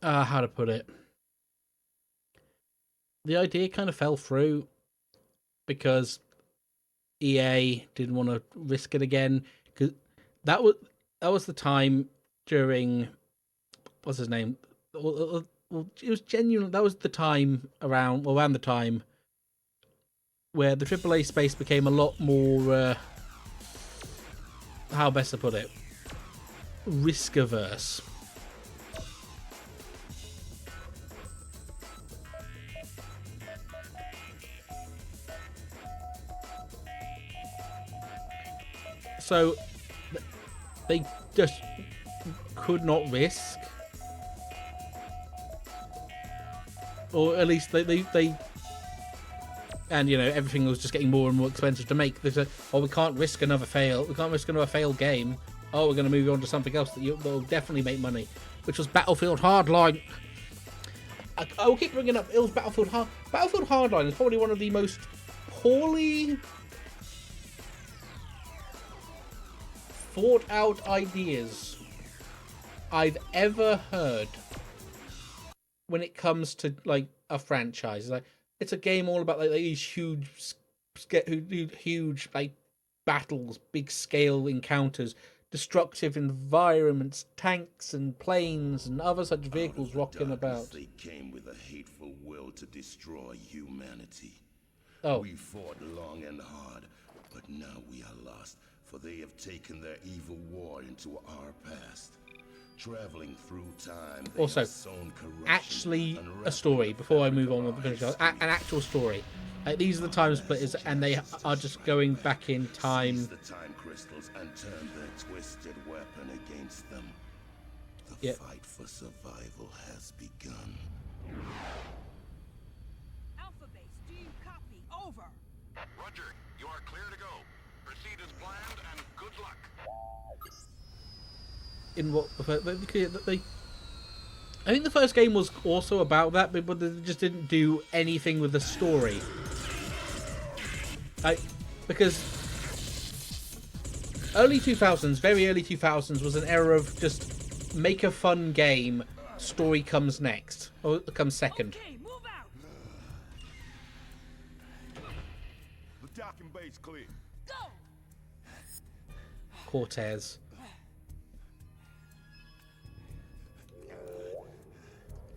how to put it? The idea kind of fell through because EA didn't want to risk it again. Because that was that was the time during what's his name? Well, it was genuine. That was the time around the time where the AAA space became a lot more. How best to put it? Risk averse. So they just could not risk, or at least they and everything was just getting more and more expensive to make. They said, "Oh, we can't risk another fail. We can't risk another failed game. Oh, we're going to move on to something else that'll definitely make money," which was Battlefield Hardline. I will keep bringing up. It was Battlefield Hardline is probably one of the most poorly thought out ideas I've ever heard when it comes to like a franchise. Like, it's a game all about like these huge like battles, big scale encounters, destructive environments, tanks and planes and other such vehicles rocking about. They came with a hateful will to destroy humanity. Oh, We fought long and hard, but now we are lost, for they have taken their evil war into our past. Traveling through time, they also, have sown corruption actually and a story before I move on with the wrapped finish. our An actual story. These are the time splitters, and they are just going back in time. Seize the time crystals and turn their twisted weapon against them. The fight for survival has begun. Alpha Base, do you copy? Over. Roger, you are clear to go. Proceed as planned and good luck. In what I think the first game was also about that, but they just didn't do anything with the story. Because early 2000s, very early 2000s, was an era of just make a fun game, story comes next, or comes second. Okay, move out. The docking bay's clear. Go. Cortez.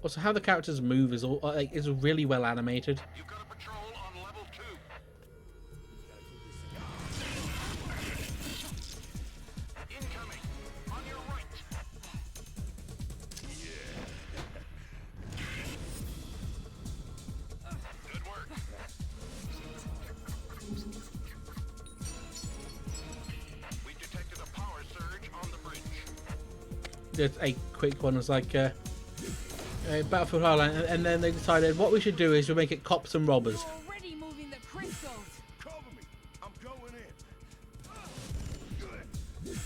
Also, how the characters move is is really well animated. You've got a patrol on level 2. Incoming. On your right. Good work. We detected a power surge on the bridge. Just a quick one was like Battlefield Hardline, and then they decided what we should do is we'll make it cops and robbers. You're already moving the crystals. Cover me. I'm going in.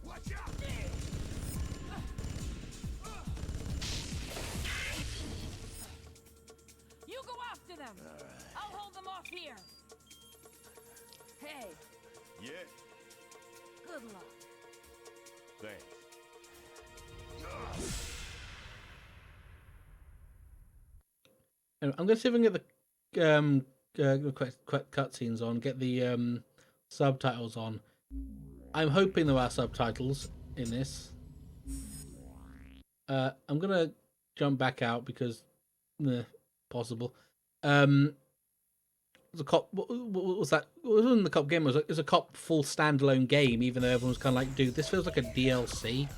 Watch out. You go after them. I'll hold them off here. Hey, Yeah, good luck. thanks. And I'm going to see if I can get the quick cutscenes on, get the subtitles on. I'm hoping there are subtitles in this. I'm going to jump back out because possible. The cop, what was that? It wasn't the cop game. It was a cop full standalone game. Even though everyone was kind of like, "Dude, this feels like a DLC."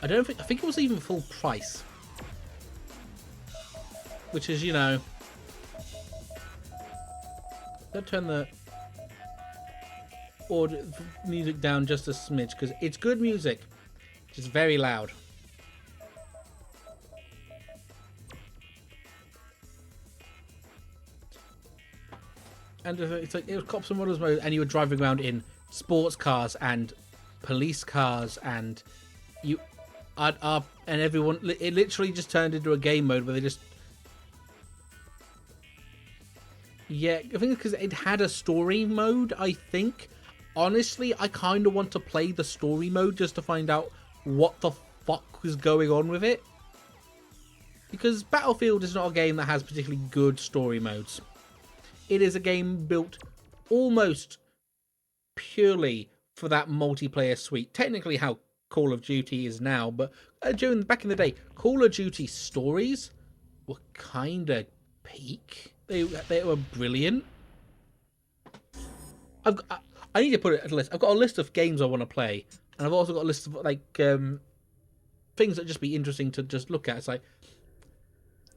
I think it was even full price, which is Let's turn the audio music down just a smidge because it's good music, just very loud. And it's like it was cops and robbers mode, and you were driving around in sports cars and police cars, and and everyone. It literally just turned into a game mode where they just. Yeah, I think because it had a story mode. I think, honestly, I kind of want to play the story mode just to find out what the fuck was going on with it. Because Battlefield is not a game that has particularly good story modes. It is a game built almost purely for that multiplayer suite. Technically how Call of Duty is now, but back in the day, Call of Duty stories were kind of peak. They were brilliant. I need to put it at a list. I've got a list of games I want to play, and I've also got a list of like things that just be interesting to just look at. It's like,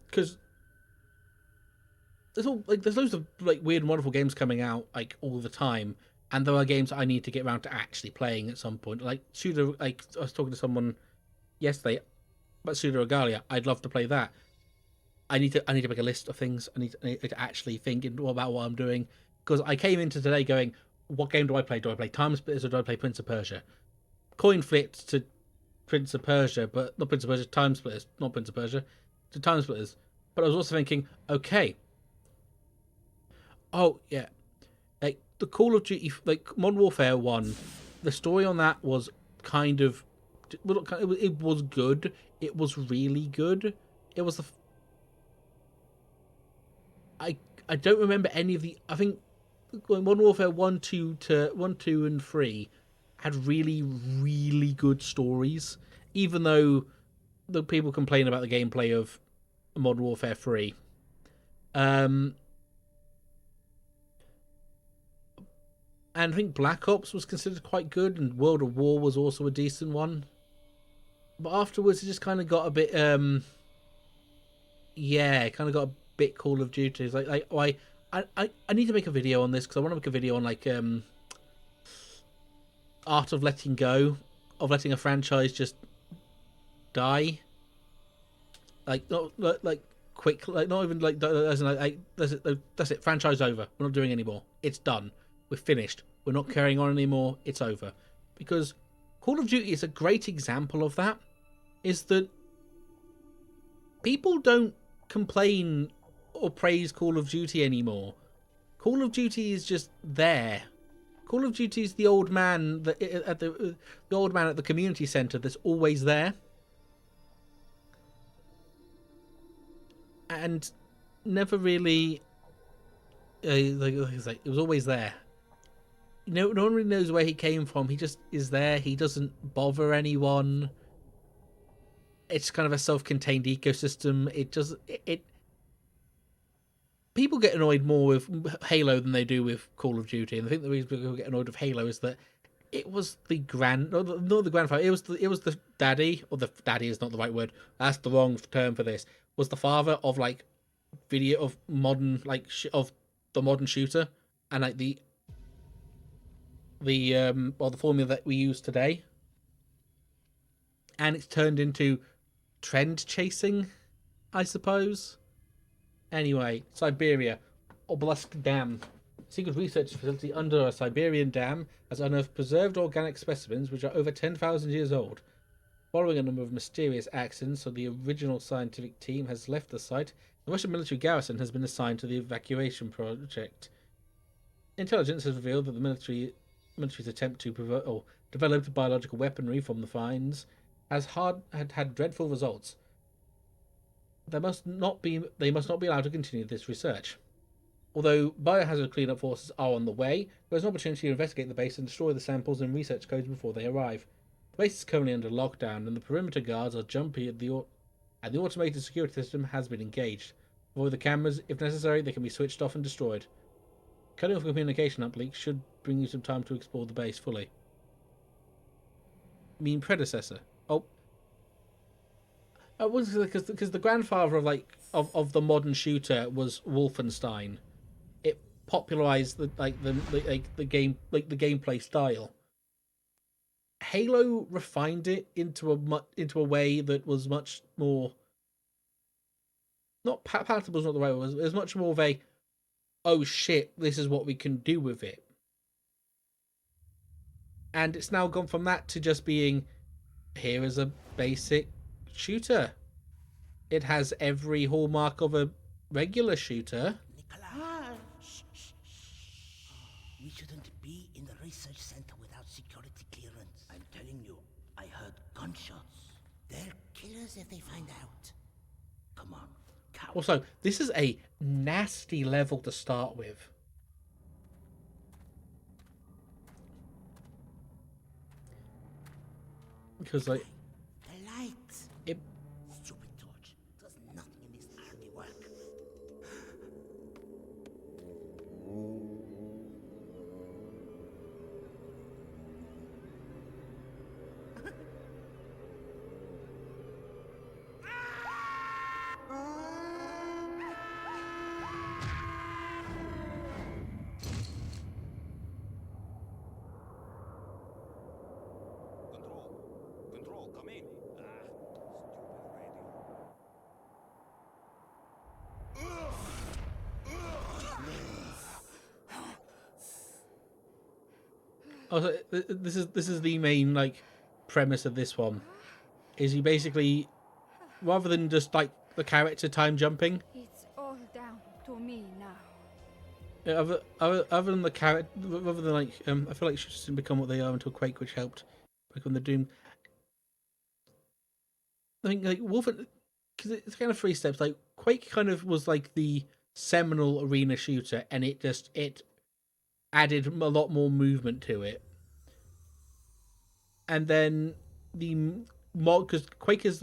because there's loads of like weird and wonderful games coming out like all the time, and there are games I need to get around to actually playing at some point. Like Pseudo, like I was talking to someone yesterday about Pseudo Regalia. I'd love to play that. I need to make a list of things. I need to actually think about what I'm doing, because I came into today going, what game do I play? Do I play TimeSplitters or do I play Prince of Persia? Coin flipped to Prince of Persia, but not Prince of Persia, TimeSplitters, not Prince of Persia, to TimeSplitters. But I was also thinking, okay, oh yeah, like the Call of Duty, like Modern Warfare 1, the story on that was kind of, it was good. It was really good. It was I don't remember any of the. I think Modern Warfare 1, 2 and 3 had really, really good stories, even though the people complain about the gameplay of Modern Warfare 3. And I think Black Ops was considered quite good, and World of War was also a decent one. But afterwards, it just kind of got a bit, kind of got a bit Call of Duty. It's like I need to make a video on this, because I want to make a video on like art of letting go, of letting a franchise just die. Like not like quick, like not even like as in, like that's it. Franchise over. We're not doing anymore. It's done. We're finished. We're not carrying on anymore. It's over. Because Call of Duty is a great example of that. Is that people don't complain or praise Call of Duty anymore. Call of Duty is just there. Call of Duty is the old man the old man at the community center that's always there, and never really it was always there. No one really knows where he came from. He just is there. He doesn't bother anyone. It's kind of a self-contained ecosystem. People get annoyed more with Halo than they do with Call of Duty, and I think the reason people get annoyed with Halo is that it was the not the grandfather. It was the daddy, or the daddy is not the right word. That's the wrong term for this. Was the father of like video of modern of the modern shooter, and like the formula that we use today, and it's turned into trend chasing, I suppose. Anyway, Siberia, Obelisk Dam. Secret research facility under a Siberian dam has unearthed preserved organic specimens which are over 10,000 years old. Following a number of mysterious accidents, so the original scientific team has left the site. The Russian military garrison has been assigned to the evacuation project. Intelligence has revealed that the military's attempt to develop biological weaponry from the finds had dreadful results. They must not be allowed to continue this research. Although biohazard cleanup forces are on the way, there is an opportunity to investigate the base and destroy the samples and research codes before they arrive. The base is currently under lockdown, and the perimeter guards are jumpy and the automated security system has been engaged. Avoid the cameras. If necessary, they can be switched off and destroyed. Cutting off communication uplink should bring you some time to explore the base fully. Mean predecessor. Because the grandfather of the modern shooter was Wolfenstein. It popularized the gameplay style. Halo refined it into a way that was much more, not palatable is not the right word. It was much more of a, oh shit, this is what we can do with it. And it's now gone from that to just being, here is a basic shooter. It has every hallmark of a regular shooter. Nicolas! Shh. We shouldn't be in the research center without security clearance. I'm telling you, I heard gunshots. They're killers if they find out. Come Also, this is a nasty level to start with. Because, like, The lights. it... Stupid torch. Does nothing in this army work. Control, come in. Also, this is the main, like, premise of this one. Is he basically, rather than just, like, the character time jumping, It's all down to me now. other than the character, rather than, like, I feel like it should just become what they are until Quake, which helped become the Doom. I think, like, Wolfen, because it's kind of 3 steps. Like, Quake kind of was like the seminal arena shooter, and it added a lot more movement to it. And then the mod, because Quake is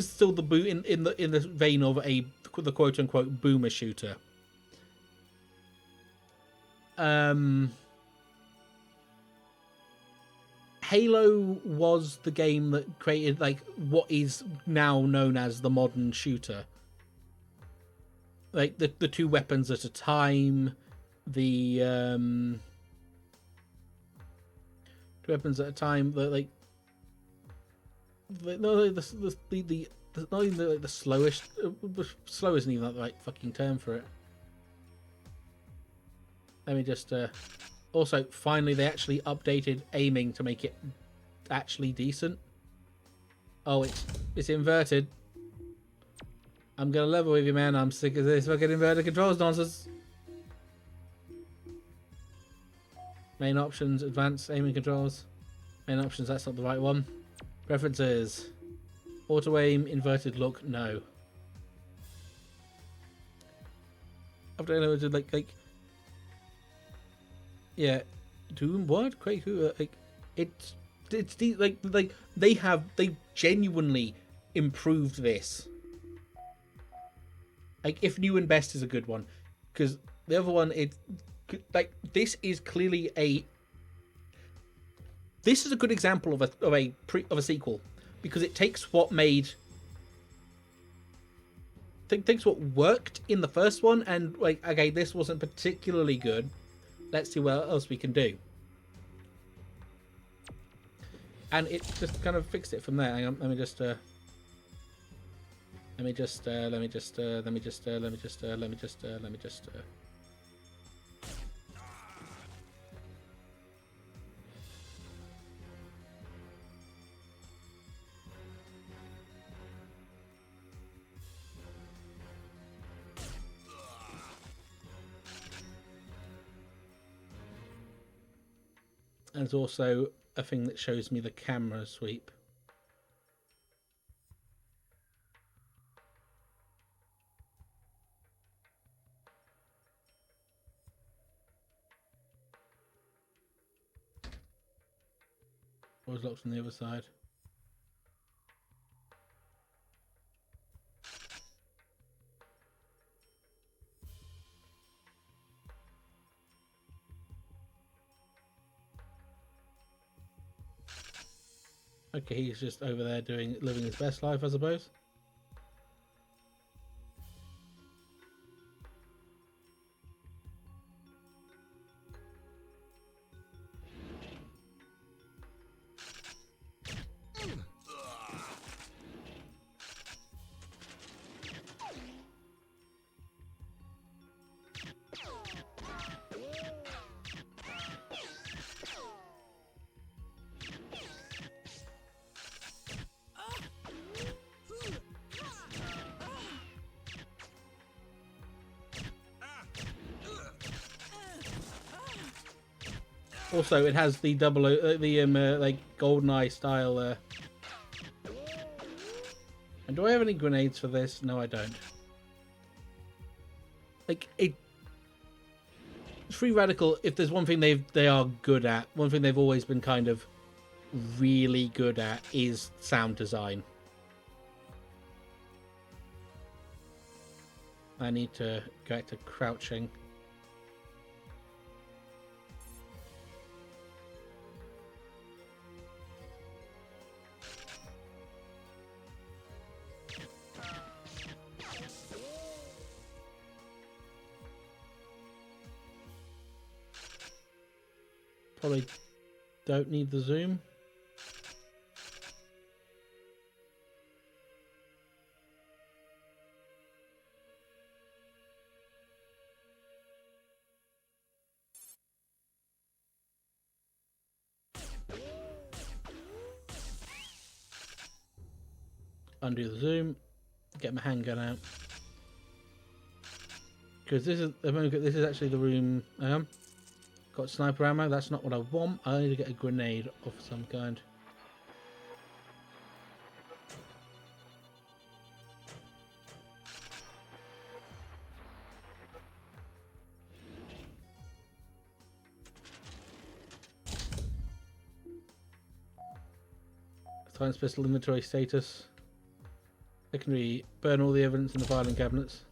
still the in the vein of the quote unquote boomer shooter. Halo was the game that created, like, what is now known as the modern shooter. Like, the 2 weapons at a time, the 2 weapons at a time, the not even like the slowest. Slow isn't even the right fucking term for it. Let me just also, finally, they actually updated aiming to make it actually decent. Oh, it's inverted. I'm gonna level with you, man. I'm sick of this fucking inverted controls nonsense. Main options, advanced aiming controls. Main options, that's not the right one. Preferences. Auto aim, inverted look, no. After I did like yeah, Doom what? Quake who? Like it's like they genuinely improved this. Like, if new and best is a good one, because the other one, this is clearly this is a good example of a sequel, because it takes what made takes what worked in the first one and, like, okay, this wasn't particularly good. Let's see what else we can do. And it just kind of fixed it from there. Hang on, let me just And there's also a thing that shows me the camera sweep. Always locked on the other side. Okay, he's just over there living his best life, I suppose. Also, it has the like GoldenEye style. And do I have any grenades for this? No, I don't. like it. Free Radical, if there's one thing they are good at, one thing they've always been kind of really good at is sound design. I need to go back to crouching. Probably don't need the zoom. Undo the zoom. Get my handgun out. Because this is actually the room I am. Got sniper ammo, that's not what I want. I need to get a grenade of some kind. Times pistol inventory status. Secondary, burn all the evidence in the filing cabinets.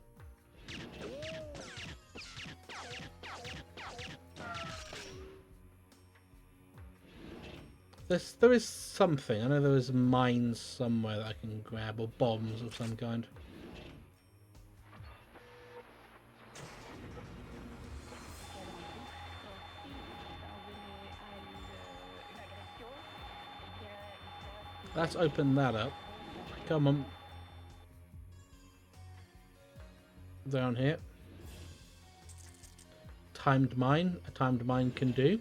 There is something. I know there is mines somewhere that I can grab, or bombs of some kind. Let's open that up. Come on. Down here. Timed mine. A timed mine can do.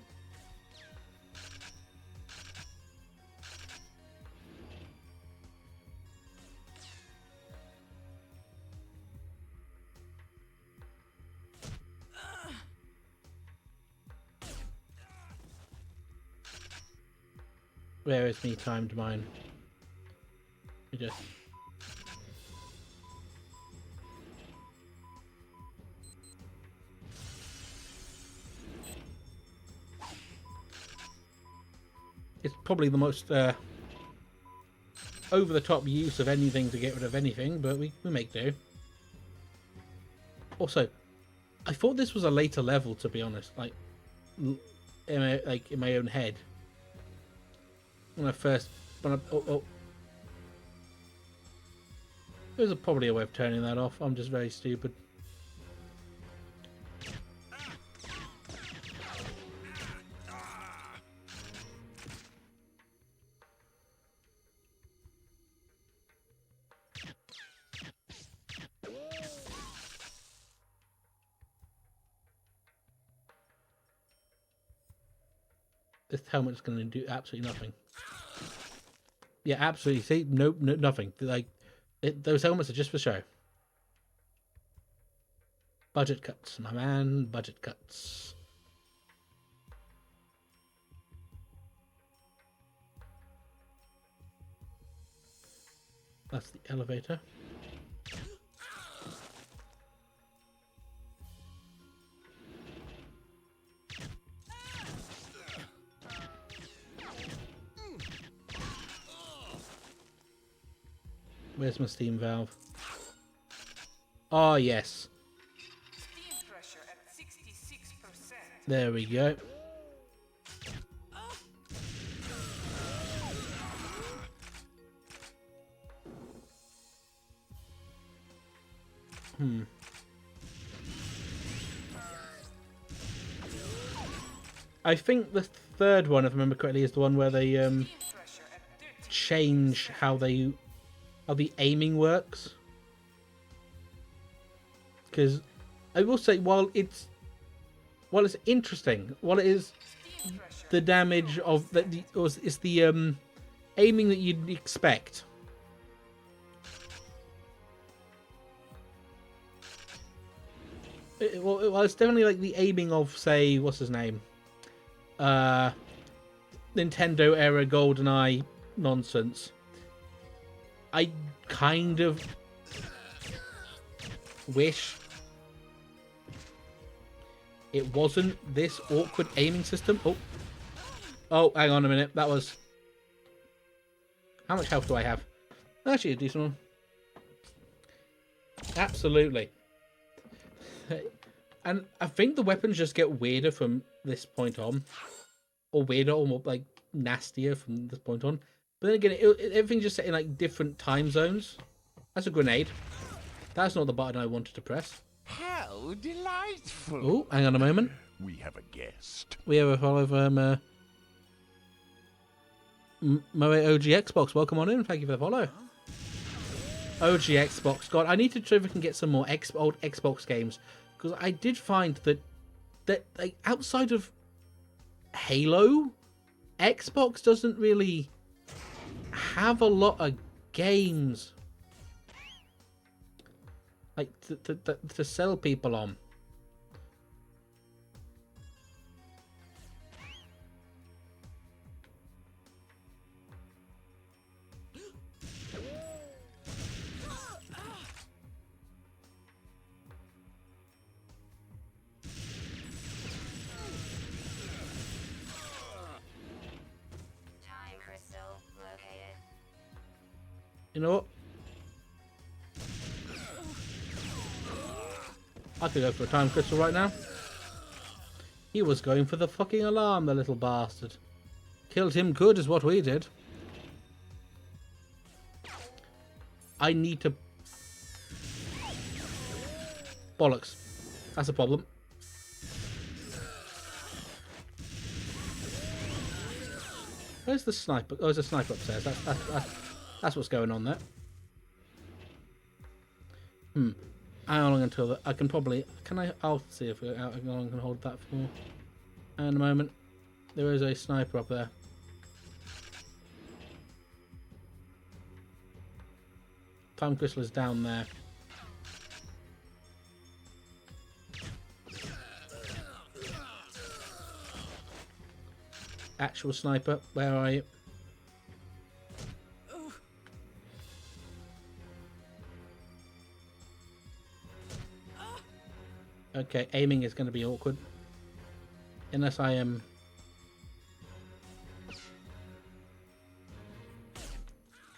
Where is me timed mine? We just... It's probably the most over-the-top use of anything to get rid of anything, but we make do. Also, I thought this was a later level, to be honest. Like in my own head. There's probably a way of turning that off. I'm just very stupid. This helmet's going to do absolutely nothing. Yeah, absolutely. See, no, nothing. Like, those helmets are just for show. Budget cuts, my man. Budget cuts. That's the elevator. Where's my steam valve? Oh, yes. Steam pressure at 66%. There we go. I think the third one, if I remember correctly, is the one where they change how the aiming works. Because I will say, while it's interesting, while it is the damage of it's the aiming that you'd expect. Well, it's definitely like the aiming of, say, what's his name? Nintendo era GoldenEye nonsense. I kind of wish it wasn't this awkward aiming system. Oh, hang on a minute. That was... How much health do I have? Actually, a decent one. Absolutely. And I think the weapons just get weirder from this point on. Or weirder, or more, like, nastier from this point on. But then again, everything's just set in, like, different time zones. That's a grenade. That's not the button I wanted to press. How delightful! Oh, hang on a moment. We have a guest. We have a follow from Moe OG Xbox. Welcome on in. Thank you for the follow. OG Xbox. God, I need to try if I can get some more old Xbox games, because I did find that like outside of Halo, Xbox doesn't really have a lot of games like to sell people on. You know what? I could go for a time crystal right now. He was going for the fucking alarm, the little bastard. Killed him good is what we did. I need to... Bollocks. That's a problem. Where's the sniper? Oh, there's a sniper upstairs. That's what's going on there. How long until I can probably... I'll see if how long I can hold that for. And a moment. There is a sniper up there. Time crystal is down there. Actual sniper, where are you? Okay, aiming is going to be awkward. Unless I am...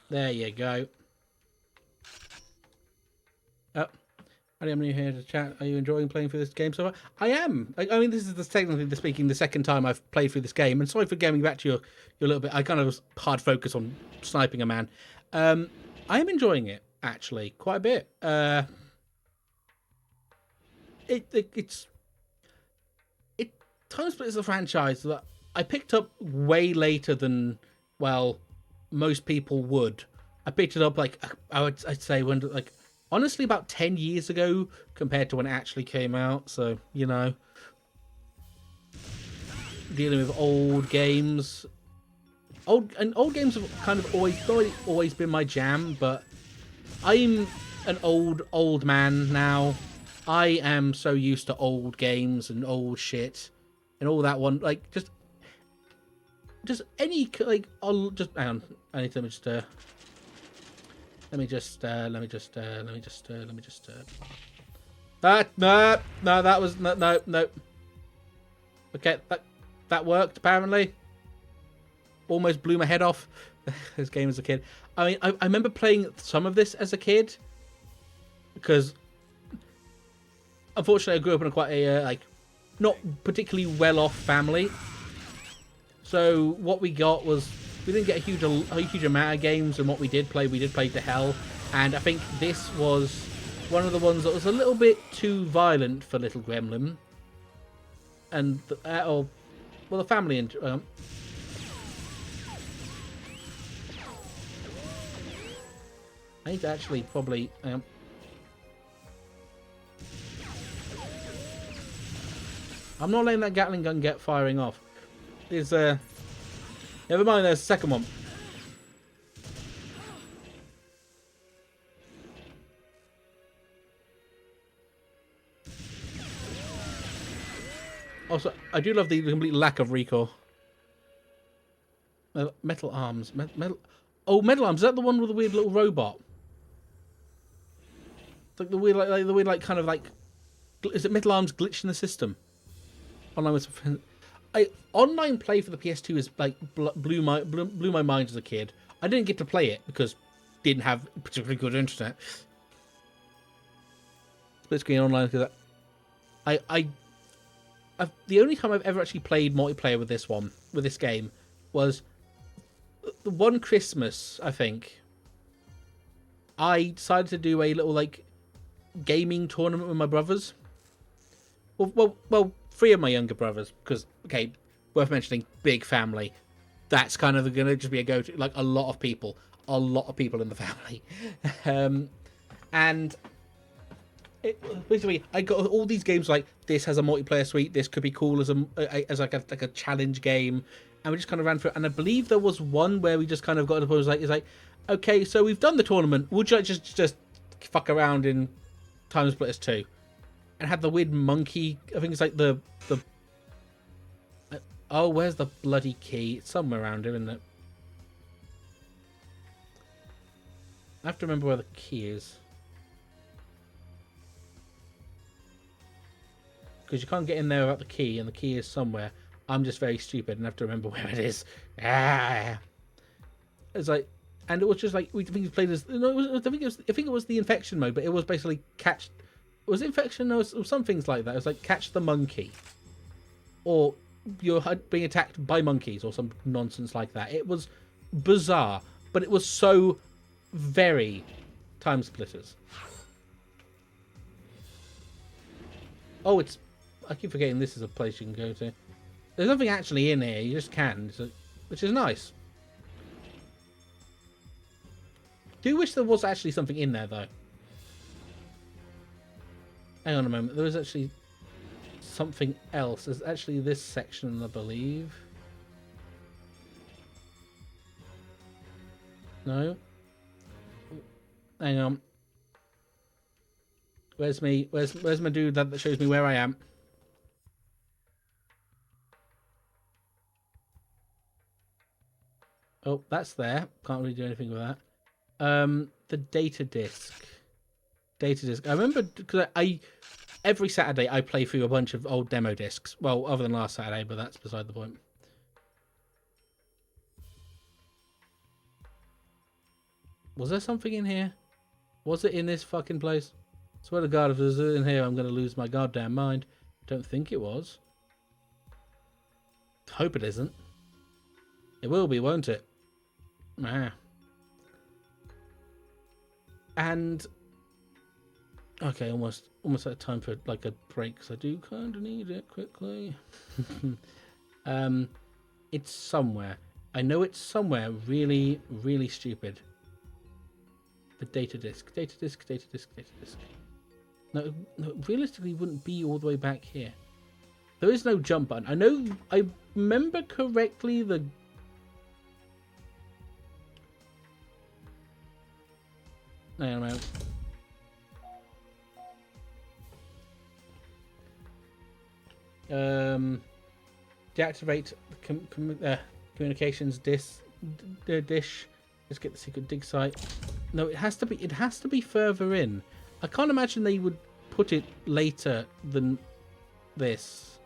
There you go. Oh, I'm new here to chat. Are you enjoying playing through this game so far? I am. I mean, this is technically speaking the second time I've played through this game. And sorry for going back to your little bit. I kind of was hard focus on sniping a man. I am enjoying it, actually, quite a bit. It's TimeSplitters is a franchise that I picked up way later than, well, most people would. I picked it up like I'd say when, like, honestly about 10 years ago compared to when it actually came out. So, you know, dealing with old games. Old games have kind of always been my jam, but I'm an old man now. I am so used to old games and old shit and all that one. Like, just any, like, I'll just, hang on. I need to let me just no, that was, no. Okay, that worked, apparently. Almost blew my head off. This game as a kid. I mean, I remember playing some of this as a kid because... Unfortunately, I grew up in quite a, like, not particularly well-off family. So what we got was, we didn't get a huge amount of games, and what we did play to hell. And I think this was one of the ones that was a little bit too violent for little Gremlin. And, well, the family... I need to actually probably... I'm not letting that Gatling gun get firing off. Never mind, there's a second one. Also, I do love the complete lack of recoil. Metal arms. Metal arms. Is that the one with the weird little robot? Like the weird, like kind of like. Is it metal arms glitch in the system? online with some friends. Online play for the PS2 is like blew my mind as a kid. I didn't get to play it because didn't have particularly good internet. Split screen online because the only time I've ever actually played multiplayer with this game was the one Christmas, I think. I decided to do a little like gaming tournament with my brothers. Well, 3 of my younger brothers, because okay, worth mentioning, big family. That's kind of gonna just be a go-to. Like a lot of people in the family, and basically I got all these games like this has a multiplayer suite. This could be cool as a challenge game, and we just kind of ran through it. And I believe there was one where we just kind of got to the point it's like, okay, so we've done the tournament. Would you like just fuck around in TimeSplitters 2? And had the weird monkey. I think it's like the. Oh, where's the bloody key? It's somewhere around here, isn't it? I have to remember where the key is. Because you can't get in there without the key, and the key is somewhere. I'm just very stupid and have to remember where it is. Ah. It's like, and it was just like we played as. No, I think it was the infection mode, but it was basically catch. Was it infection? No, or some things like that. It was like catch the monkey, or you're being attacked by monkeys, or some nonsense like that. It was bizarre, but it was so very TimeSplitters. Oh, I keep forgetting this is a place you can go to. There's nothing actually in here. You just can, which is nice. Do wish there was actually something in there, though. Hang on a moment. There was actually something else. There's actually this section, I believe. No. Hang on. Where's me? Where's my dude that shows me where I am? Oh, that's there. Can't really do anything with that. The data disc. Data disc. I remember because every Saturday I play through a bunch of old demo discs. Well, other than last Saturday, but that's beside the point. Was there something in here? Was it in this fucking place? Swear to God, if there's in here, I'm going to lose my goddamn mind. Don't think it was. Hope it isn't. It will be, won't it? Ah. And okay, almost out of time for like a break because I do kind of need it quickly. It's somewhere. I know it's somewhere really, really stupid. The data disc. No, realistically, it wouldn't be all the way back here. There is no jump button. I know. I remember correctly. Hang on a moment. Deactivate communications dish. Let's get the secret dig site. No, it has to be. It has to be further in. I can't imagine they would put it later than this.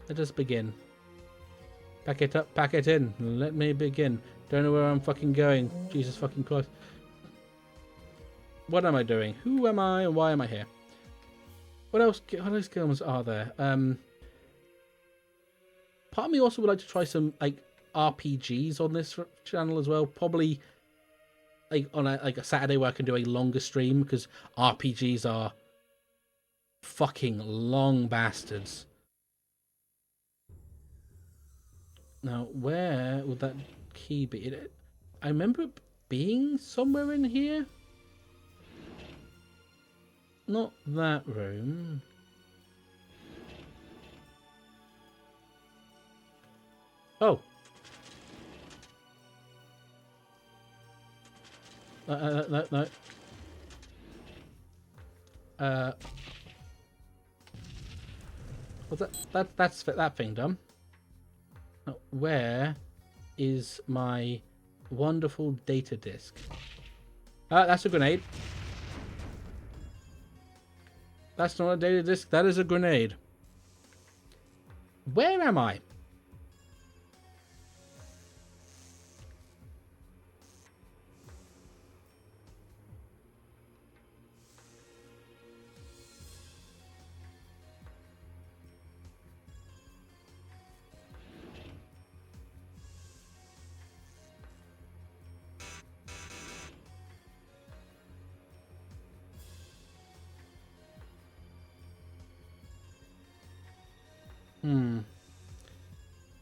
Let us begin. Pack it up, pack it in. Let me begin. Don't know where I'm fucking going. Jesus fucking Christ. What am I doing? Who am I and why am I here? What else games are there? Part of me also would like to try some like RPGs on this channel as well. Probably like on a Saturday where I can do a longer stream because RPGs are fucking long bastards. Now, where would that key be? I remember it being somewhere in here. Not that room. Oh. No. What's that? That's that thing done. Now, where is my Wonderful data disk. That's a grenade. That's not a data disk. That is a grenade. Where am I?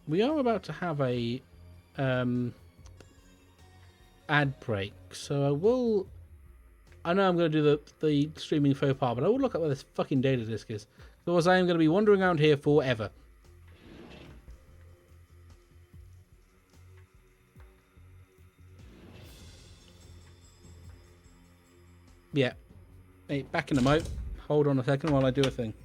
We are about to have a ad break, so I know I'm going to do the streaming faux pas, but I will look up where this fucking data disk is. Otherwise, I am going to be wandering around here forever. Yeah. Hey, back in the moat. Hold on a second while I do a thing.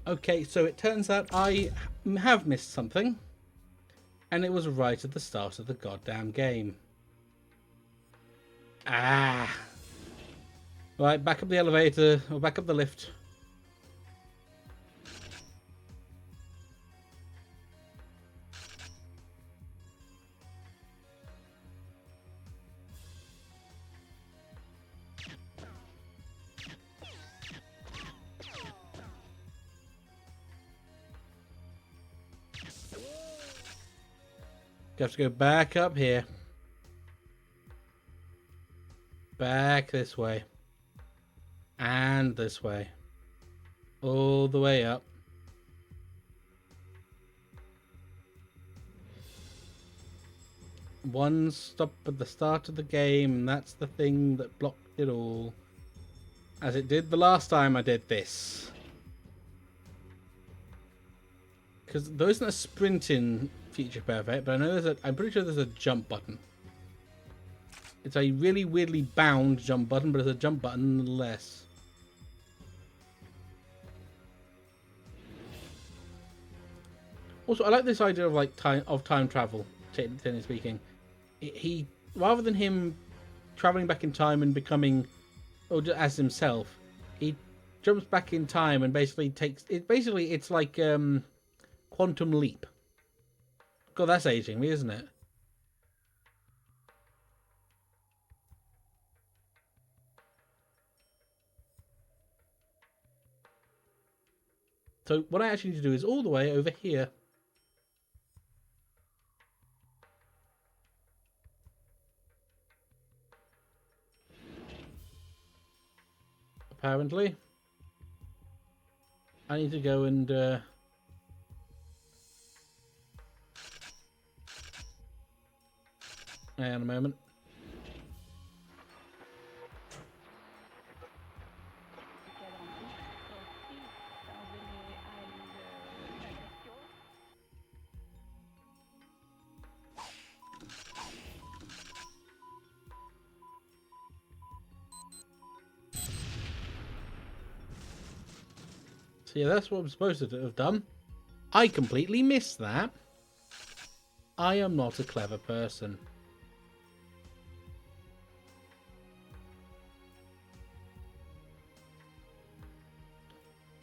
Okay, so it turns out I have missed something. And it was right at the start of the goddamn game. Ah. Right, back up the elevator, or back up the lift. You have to go back up here. Back this way. And this way. All the way up. One stop at the start of the game, and that's the thing that blocked it all. As it did the last time I did this. Because there isn't a sprinting feature perfect, but I know I'm pretty sure there's a jump button. It's a really weirdly bound jump button, but it's a jump button nonetheless. Also, I like this idea of like time travel, technically speaking. He rather than him traveling back in time and becoming, or just as himself, he jumps back in time and basically takes it. Basically, it's like quantum leap. God, that's aging me, isn't it? So what I actually need to do is all the way over here. Apparently. I need to go and hang on a moment. So yeah, that's what I'm supposed to have done. I completely missed that. I am not a clever person.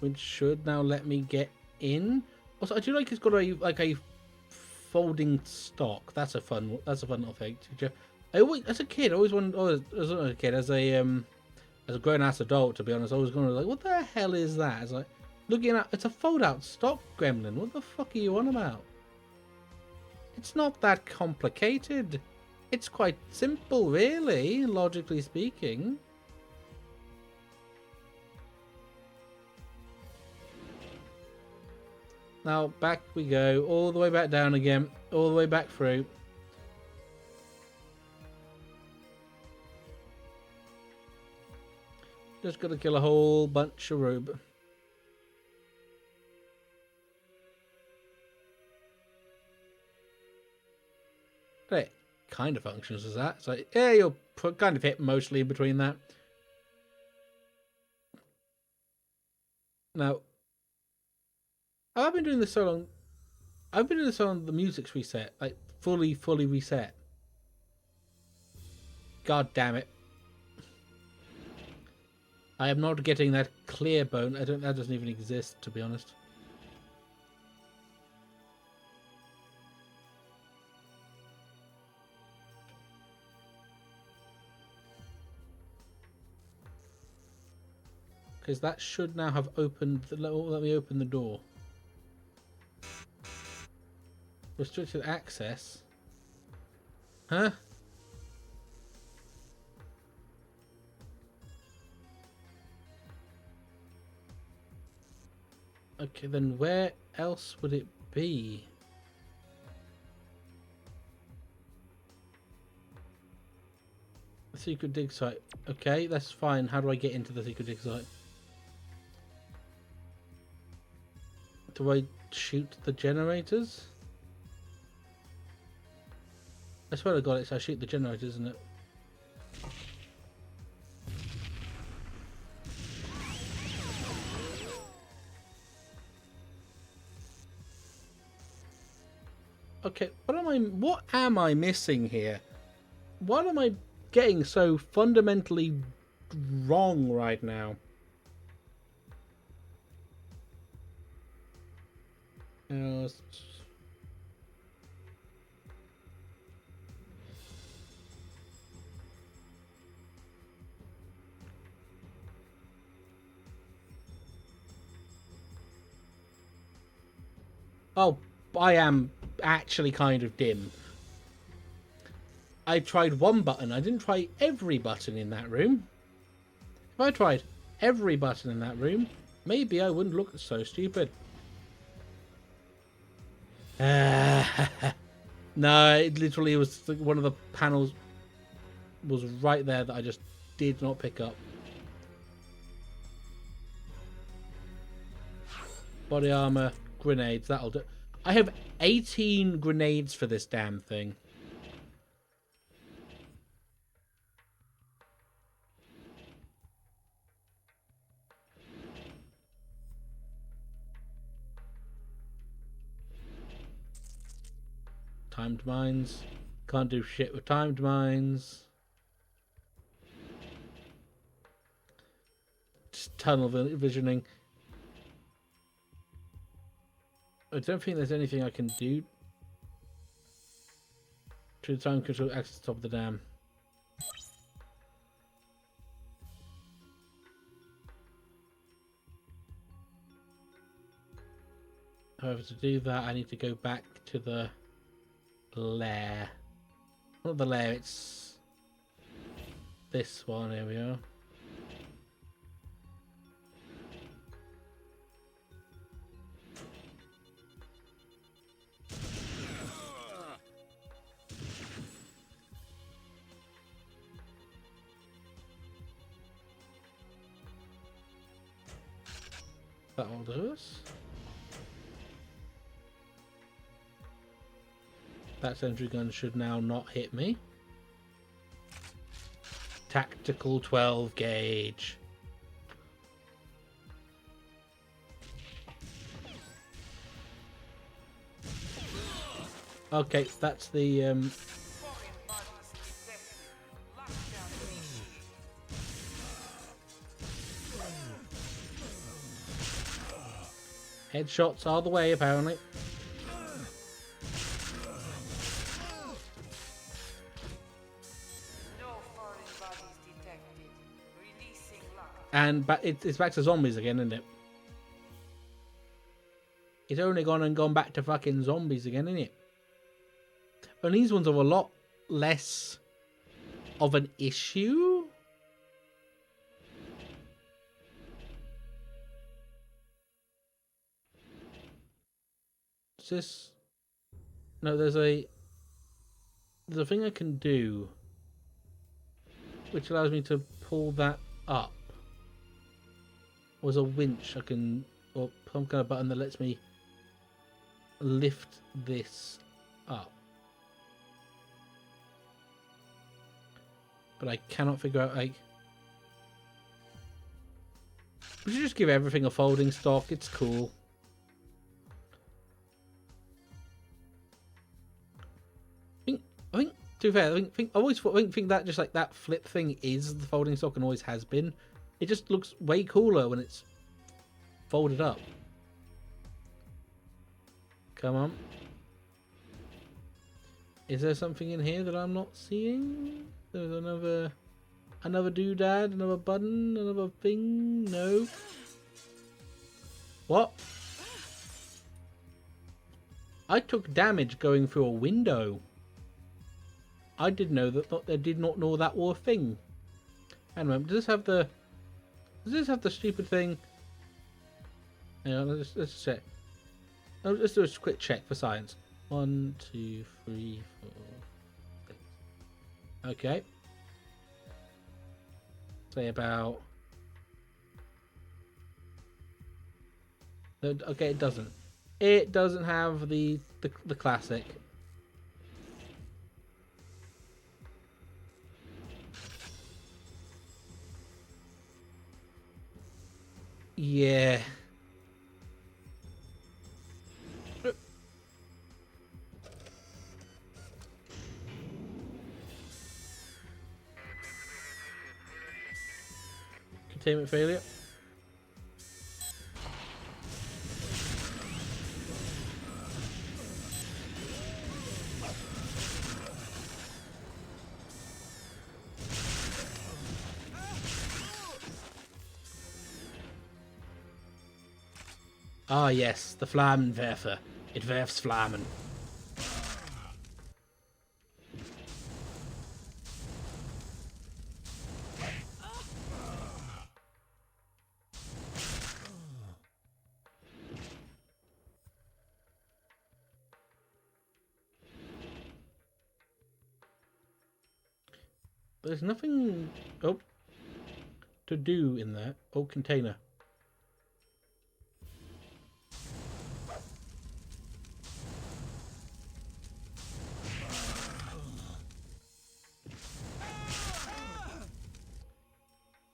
Which should now let me get in. Also, I do like it's got a folding stock. That's a fun little feature. As a kid, I always wanted. As a kid, as a grown ass adult, to be honest, I was going to like, what the hell is that? It's like looking at, it's a fold out stock gremlin. What the fuck are you on about? It's not that complicated. It's quite simple, really, logically speaking. Now, back we go, all the way back down again, all the way back through. Just got to kill a whole bunch of rube. It kind of functions as that. So, yeah, you'll kind of hit mostly in between that. Now, I've been doing this so long. I've been doing this so long. The music's reset, like fully reset. God damn it! I am not getting that clear bone. That doesn't even exist, to be honest. Because that should now have opened. Let me open the door. Restricted access. Huh? Okay, then where else would it be? The secret dig site. Okay, that's fine. How do I get into the secret dig site? Do I shoot the generators? I swear I got it, so I shoot the generators, isn't it? Okay, what am I missing here? What am I getting so fundamentally wrong right now? Oh, I am actually kind of dim. I tried one button. I didn't try every button in that room. If I tried every button in that room, maybe I wouldn't look so stupid. No, it literally was one of the panels was right there that I just did not pick up. Body armor, grenades, that'll do. I have 18 grenades for this damn thing. Timed mines. Can't do shit with timed mines. Just tunnel visioning. I don't think there's anything I can do to time control access to the top of the dam. However, to do that, I need to go back to the lair. Not the lair, it's this one. Here we are. That will do us. That sentry gun should now not hit me. Tactical 12 gauge. Okay, that's the headshots are the way, apparently. And it's back to zombies again, isn't it? It's only gone and gone back to fucking zombies again, isn't it? And these ones are a lot less of an issue. Is this... No, there's a thing I can do which allows me to pull that up. Or there's a winch I can, or some kind of button that lets me lift this up. But I cannot figure out, like... We should just give everything a folding stock, it's cool. I think to be fair, I always think that just like that flip thing is the folding stock and always has been. It just looks way cooler when it's folded up. Come on. Is there something in here that I'm not seeing? There's another doodad, another button, another thing. No. What? I took damage going through a window. I did know that. I did not know that was a thing. Hang on, does this have the stupid thing? Hang on, let's check. Let's do a quick check for science. 1, 2, 3, 4. 6. Okay. Say about. Okay, it doesn't. It doesn't have the classic. Yeah. Containment failure. Ah yes, the Flammenwerfer. It werfs Flammen. There's nothing to do in there. Oh, container.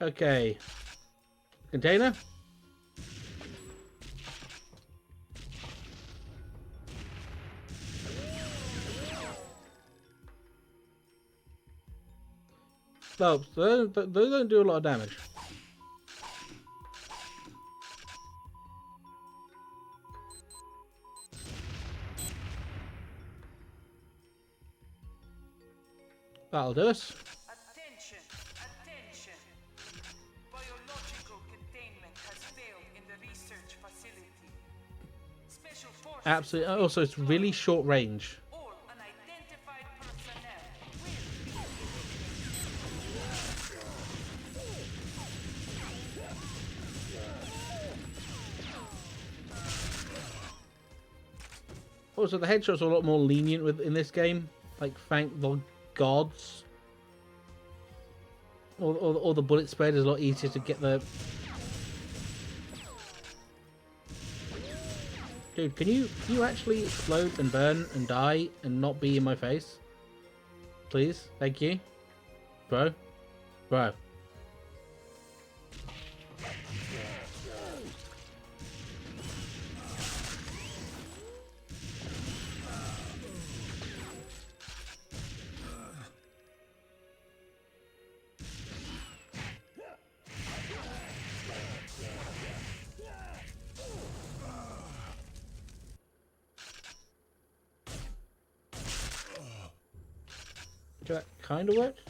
Okay. Container? No, those don't do a lot of damage. That'll do us. Attention, attention. Biological containment has failed in the research facility. Special forces. Absolutely. Also, it's really short range. All unidentified personnel will be Also, the headshots are a lot more lenient in this game. Like, thank the gods. Or the bullet spread is a lot easier to get the... Dude, can you actually explode and burn and die and not be in my face? Please? Thank you. Bro? Bro. That kind of worked.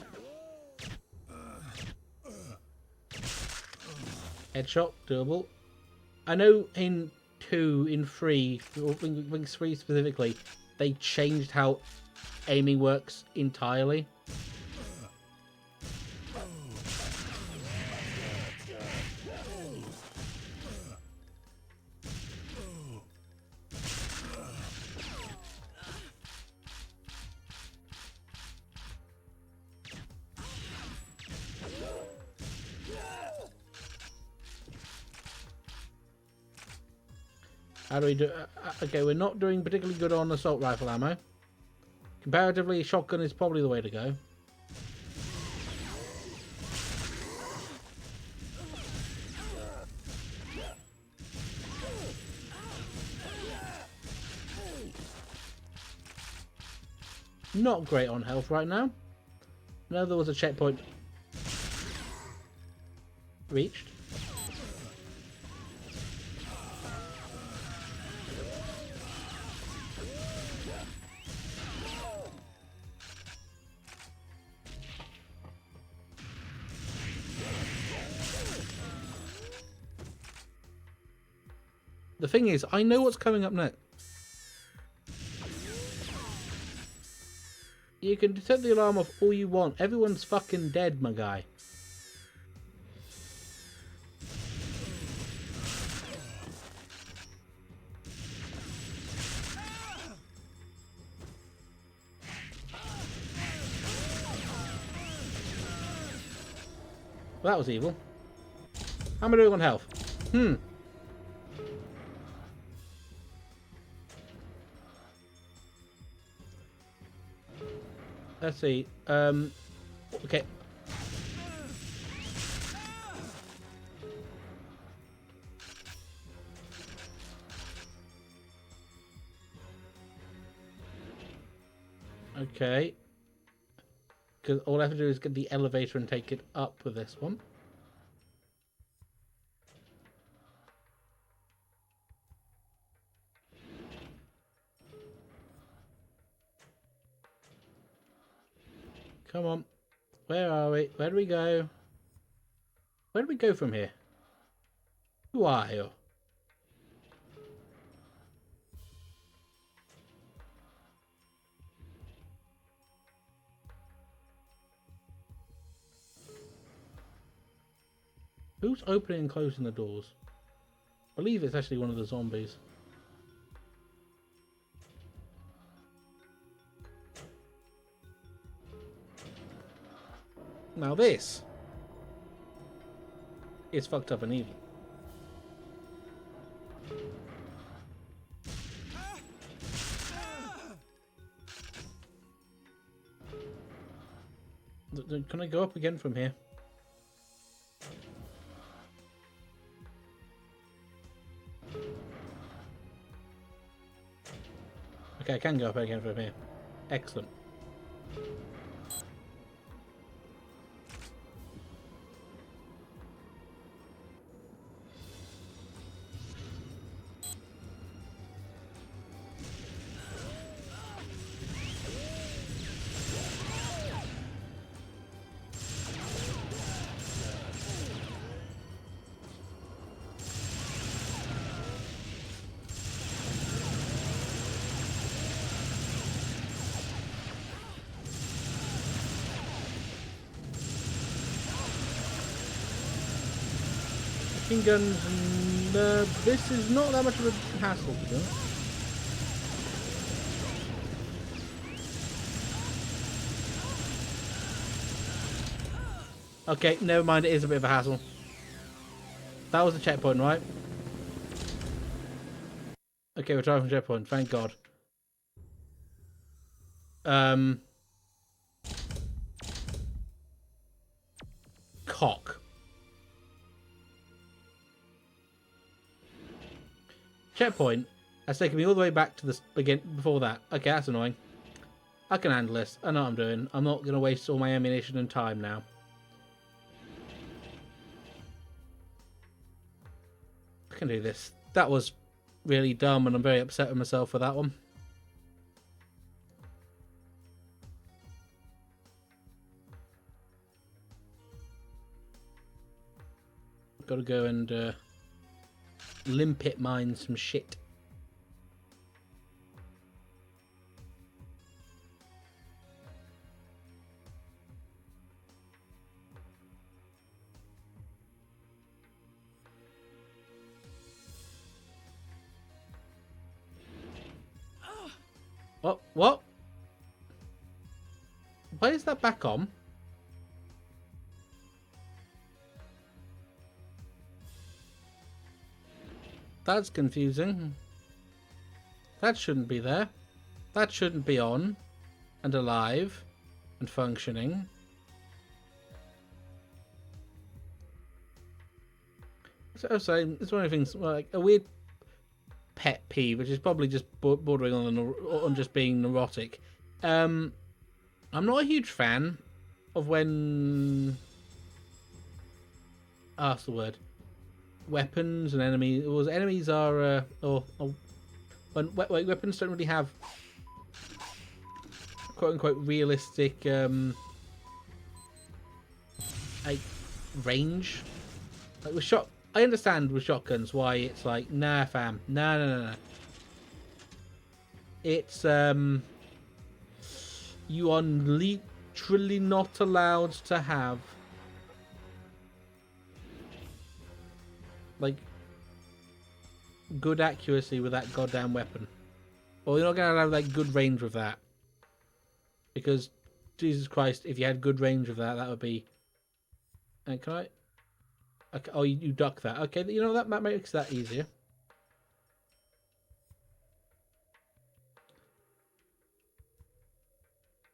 Headshot, doable. I know in 2, in 3, Wings 3 specifically, they changed how aiming works entirely. How do we do? Okay, we're not doing particularly good on assault rifle ammo. Comparatively, shotgun is probably the way to go. Not great on health right now. No, there was a checkpoint reached. The thing is, I know what's coming up next. You can set the alarm off all you want. Everyone's fucking dead, my guy. Well, that was evil. How am I doing on health? Let's see. Okay. Okay. Because all I have to do is get the elevator and take it up with this one. Come on. Where are we? Where do we go? Where do we go from here? Who are you? Who's opening and closing the doors? I believe it's actually one of the zombies. Now this is fucked up and evil. Can I go up again from here? Okay, I can go up again from here. Excellent. Machine guns, and this is not that much of a hassle to do. Okay, never mind, it is a bit of a hassle. That was the checkpoint, right? Okay, we're driving from checkpoint, thank God. Cock. Checkpoint has taken me all the way back to the beginning before that. Okay, that's annoying. I can handle this. I know what I'm doing. I'm not going to waste all my ammunition and time now. I can do this. That was really dumb and I'm very upset with myself for that one. Got to go and limpet mine some shit. Oh, what? Why is that back on? That's confusing. That shouldn't be there. That shouldn't be on and alive and functioning. So I was saying, it's one of the things, like a weird pet peeve, which is probably just bordering on just being neurotic. I'm not a huge fan of when... what's the word? Weapons and enemies. Enemies are, when weapons don't really have quote unquote realistic, like range. Like with I understand with shotguns why it's like, nah, fam, no. It's you are literally not allowed to have like good accuracy with that goddamn weapon, or you're not gonna have like good range with that, because Jesus Christ, if you had good range of that, that would be. And can I? Okay, oh, you duck that. Okay, you know that makes that easier.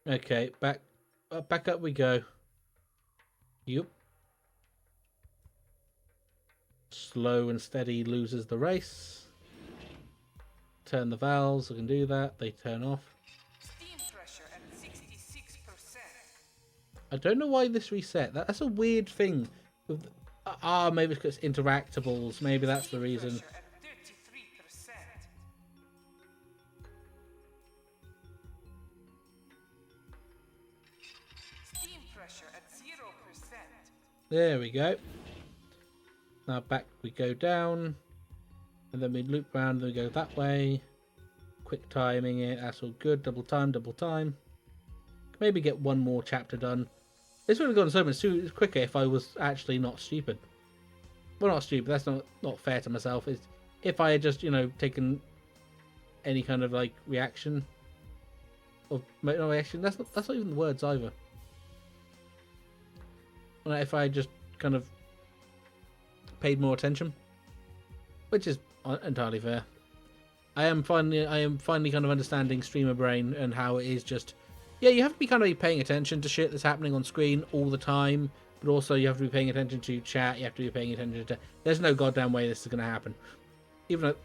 Okay, back up we go. Yup. Slow and steady loses the race. Turn the valves, I can do that. They turn off. Steam pressure at 66%. I don't know why this reset. That's a weird thing. With, maybe it's because it's interactables. Maybe that's the reason. Pressure at 33%. Steam pressure at 0%. There we go. Now back we go down. And then we loop around and we go that way. Quick timing it. That's all good. Double time. Maybe get one more chapter done. This would have gone so much quicker if I was actually not stupid. Well, not stupid. That's not fair to myself. It's if I had just, taken any kind of like reaction. Or no reaction. That's not even the words either. if I just kind of paid more attention, which is entirely fair. I am finally kind of understanding streamer brain and how it is just, yeah, you have to be kind of paying attention to shit that's happening on screen all the time, but also you have to be paying attention to chat, you have to be paying attention to, there's no goddamn way this is going to happen. Even though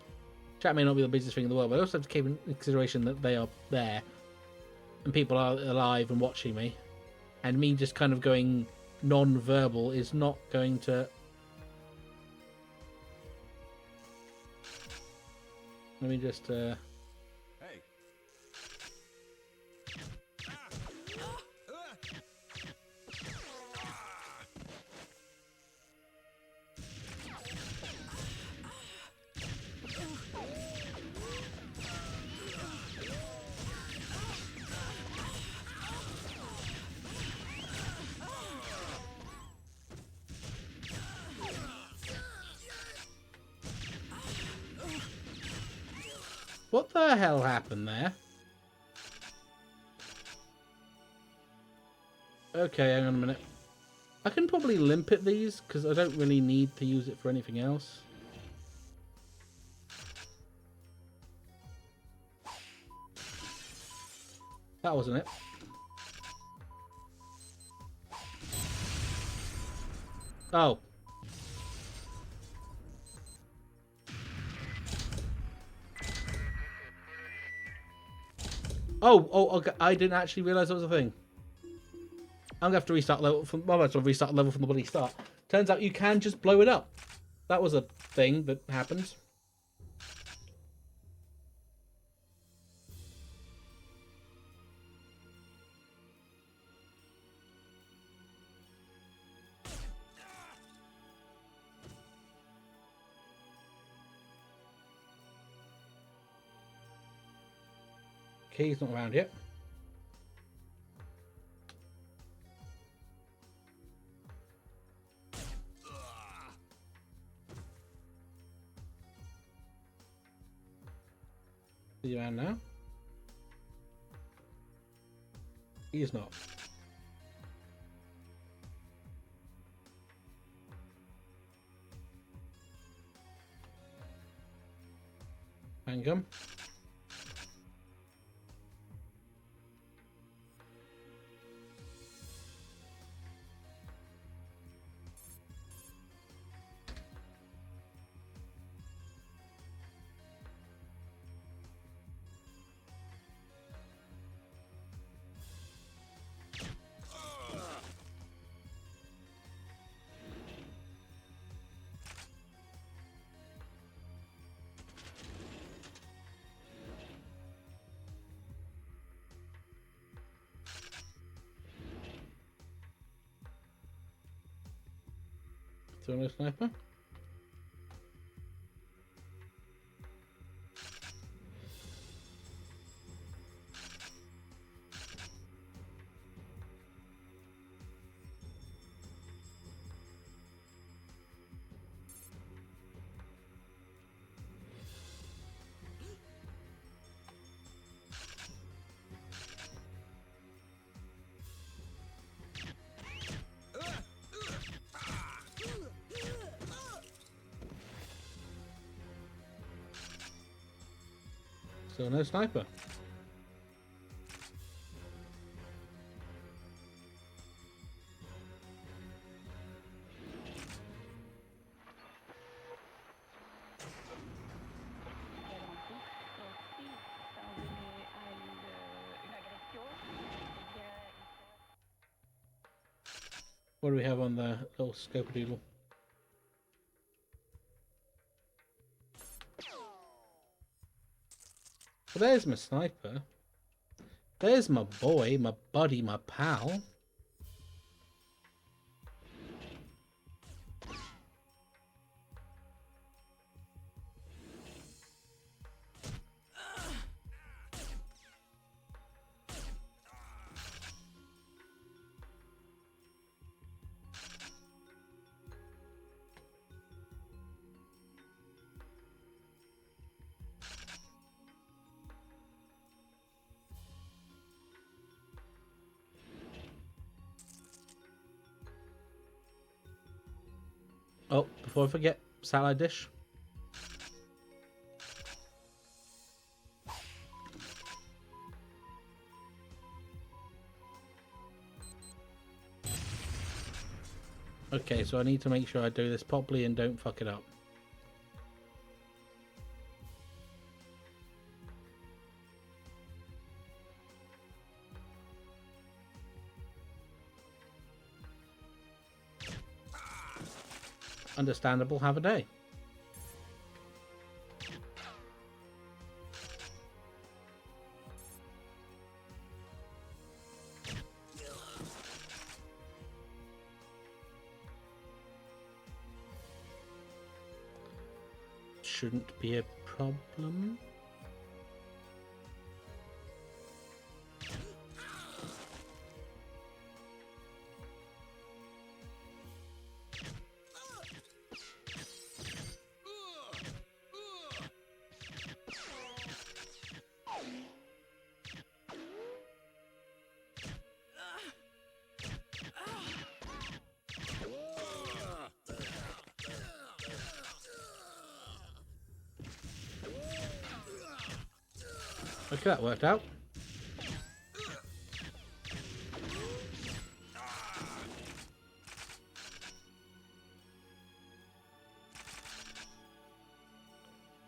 chat may not be the busiest thing in the world, but I also have to keep in consideration that they are there, and people are alive and watching me, and me just kind of going non-verbal is not going to... Let me just, Hey. What the hell happened there? Okay, hang on a minute. I can probably limpet these, because I don't really need to use it for anything else. That wasn't it. Oh. Oh, okay. I didn't actually realise that was a thing. I'm gonna have to restart level from. Well, I might as well restart level from the bloody start. Turns out you can just blow it up. That was a thing that happened. Okay, he's not around yet. Is he around now? He is not. Hang him. Still no sniper? Still no sniper. What do we have on the little scope-a-doodle? Well, there's my sniper. There's my boy, my buddy, my pal. Oh, before I forget, satellite dish. Okay, so I need to make sure I do this properly and don't fuck it up. Understandable, have a day. Shouldn't be a problem. Okay, that worked out.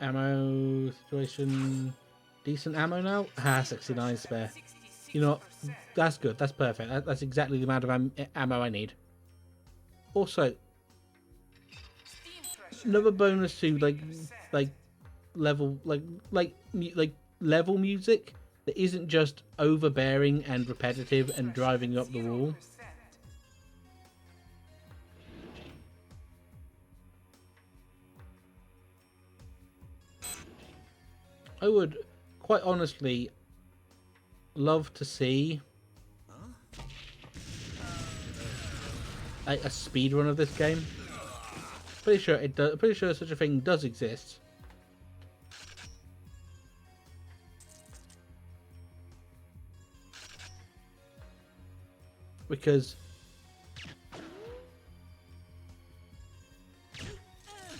Ammo situation. Decent ammo now? Ah, 69 spare. You know what? That's good. That's perfect. That's exactly the amount of ammo I need. Also, another bonus to like level level music that isn't just overbearing and repetitive and driving you up the wall. I would quite honestly love to see a speed run of this game. Pretty sure it does. Pretty sure such a thing does exist. Because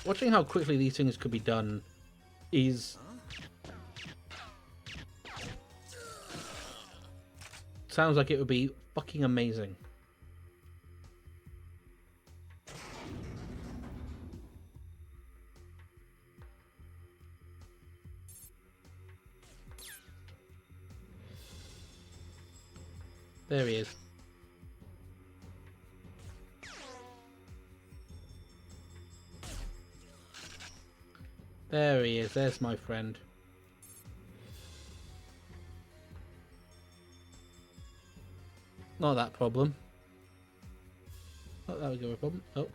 watching how quickly these things could be done is sounds like it would be fucking amazing. There he is. There he is. There's my friend. Not that problem. Not that would be a problem. Oh.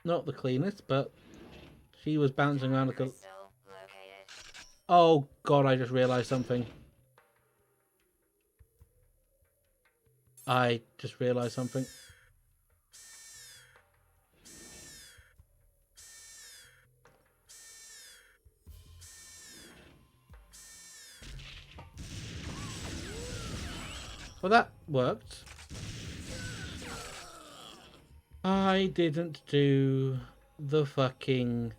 Not the cleanest, but she was bouncing around like a... Oh god, I just realised something. I just realised something. Well, that worked. I didn't do the fucking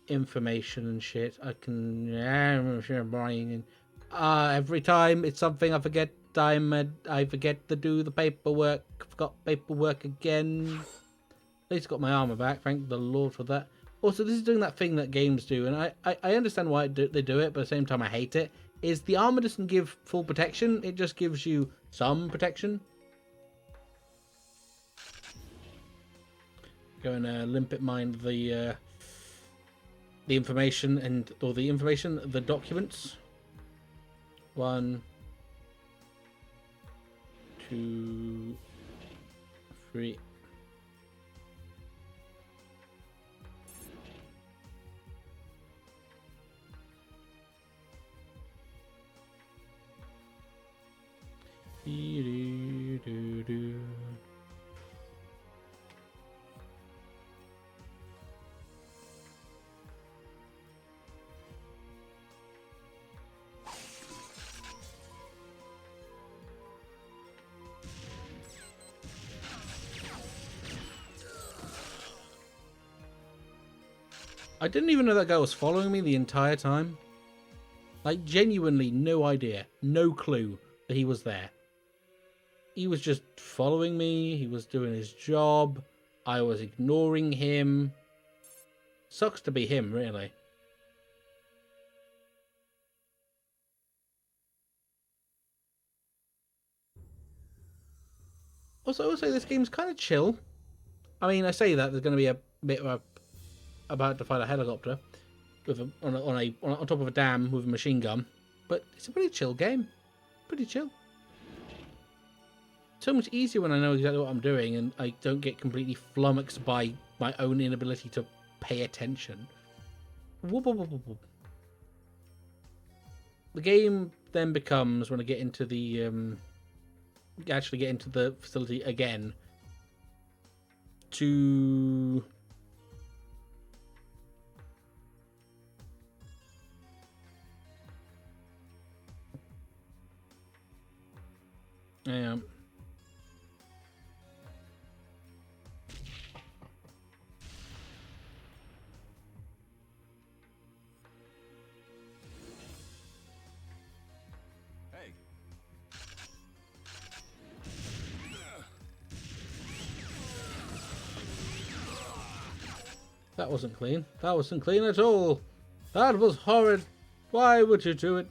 information and shit. I can every time it's something I forget. I forget to do the paperwork. Forgot paperwork again. At least got my armor back. Thank the Lord for that. Also, this is doing that thing that games do, and I understand why they do it, but at the same time I hate it. Is the armor doesn't give full protection? It just gives you some protection. Go and limpet mine the information the documents. 1, 2, 3. Doo-doo-doo-doo. I didn't even know that guy was following me the entire time. Like, genuinely no idea, no clue that he was there. He was just following me, he was doing his job, I was ignoring him. Sucks to be him, really. Also, I would say this game's kind of chill. I mean, I say that there's going to be a bit of a about to fight a helicopter with on top of a dam with a machine gun, but it's a pretty chill game. Pretty chill. So much easier when I know exactly what I'm doing and I don't get completely flummoxed by my own inability to pay attention. Whoop, whoop, whoop, whoop. The game then becomes, when I get into the actually get into the facility again, to Hey. That wasn't clean. That wasn't clean at all. That was horrid. Why would you do it?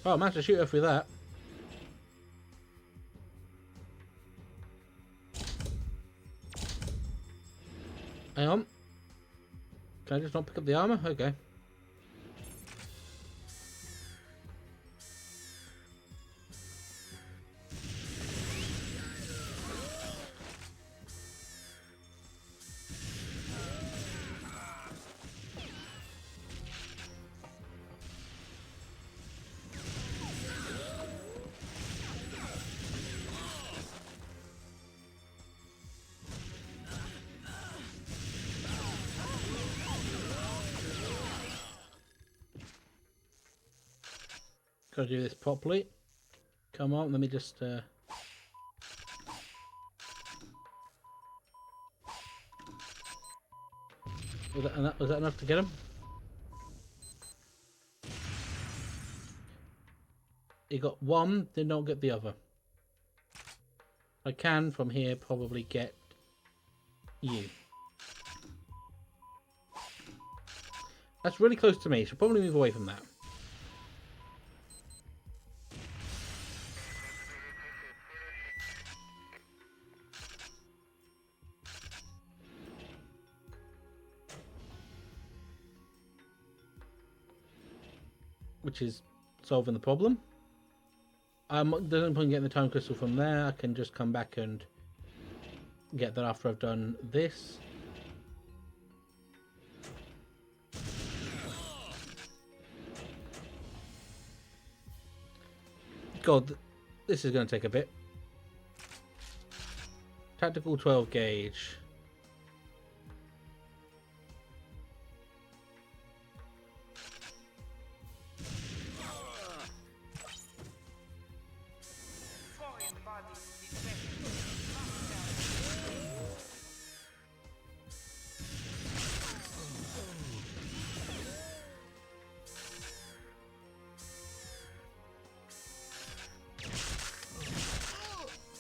Oh, I managed to shoot her through that. Hang on. Can I just not pick up the armor? Okay. Gotta do this properly. Come on, let me just was that enough to get him? He got one, did not get the other. I can from here probably get you. That's really close to me, so probably move away from that. Which is solving the problem. There's no point getting the time crystal from there. I can just come back and get that after I've done this. God, this is going to take a bit. Tactical 12 gauge. Foreign bodies detected. Lockdown.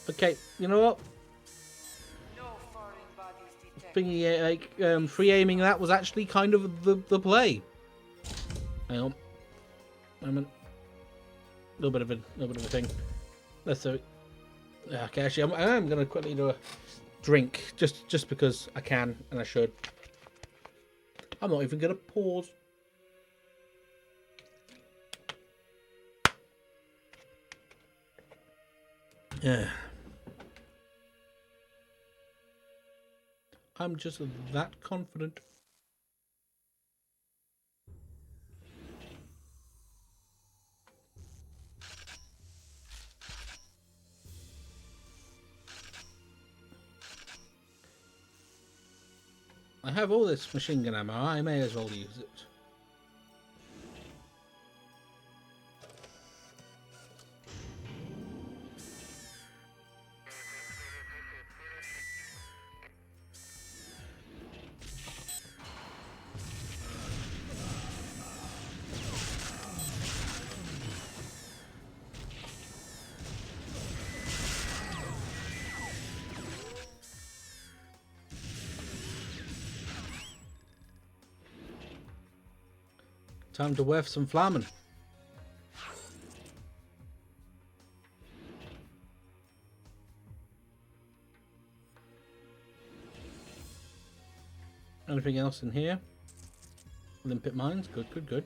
Okay, you know what? No foreign bodies detected. Thingy, like, free aiming that was actually kind of the play. Hang on. Moment. Little bit of a thing. Let's do it. Okay, actually, I'm gonna quickly do a drink just because I can and I should. I'm not even going to pause. Yeah. I'm just that confident. I have all this machine gun ammo, I may as well use it. Time to whiff some flamming. Anything else in here? Limpet mines, good, good, good.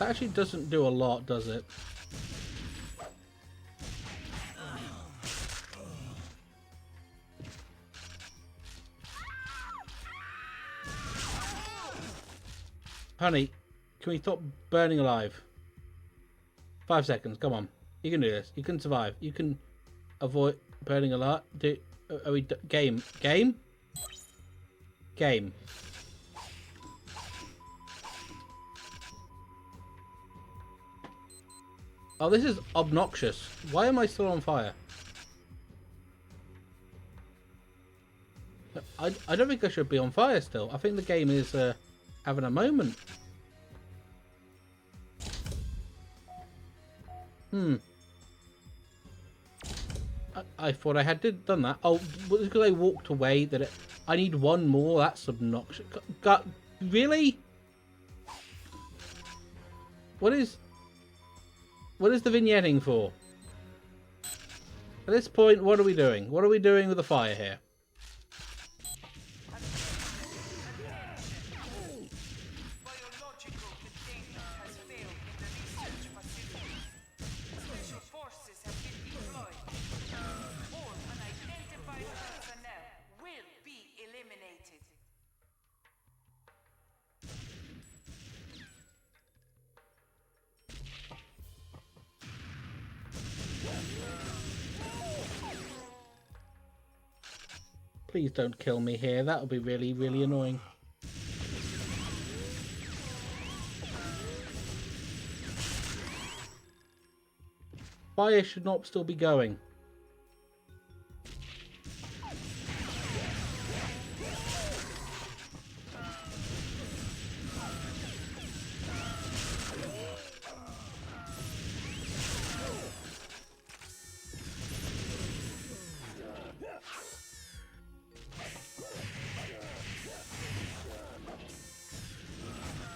That actually doesn't do a lot, does it? Honey, can we stop burning alive? 5 seconds, come on. You can do this. You can survive. You can avoid burning alive. Are we... Game. Game? Game. Oh, this is obnoxious. Why am I still on fire? I don't think I should be on fire still. I think the game is having a moment. I thought I had done that. Oh, because I walked away. I need one more. That's obnoxious. Really? What is the vignetting for? At this point, what are we doing? What are we doing with the fire here? Biological containment has failed in the research facility. Special forces have been deployed. All unidentified personnel will be eliminated. Please don't kill me here. That would be really, really annoying. Fire should not still be going.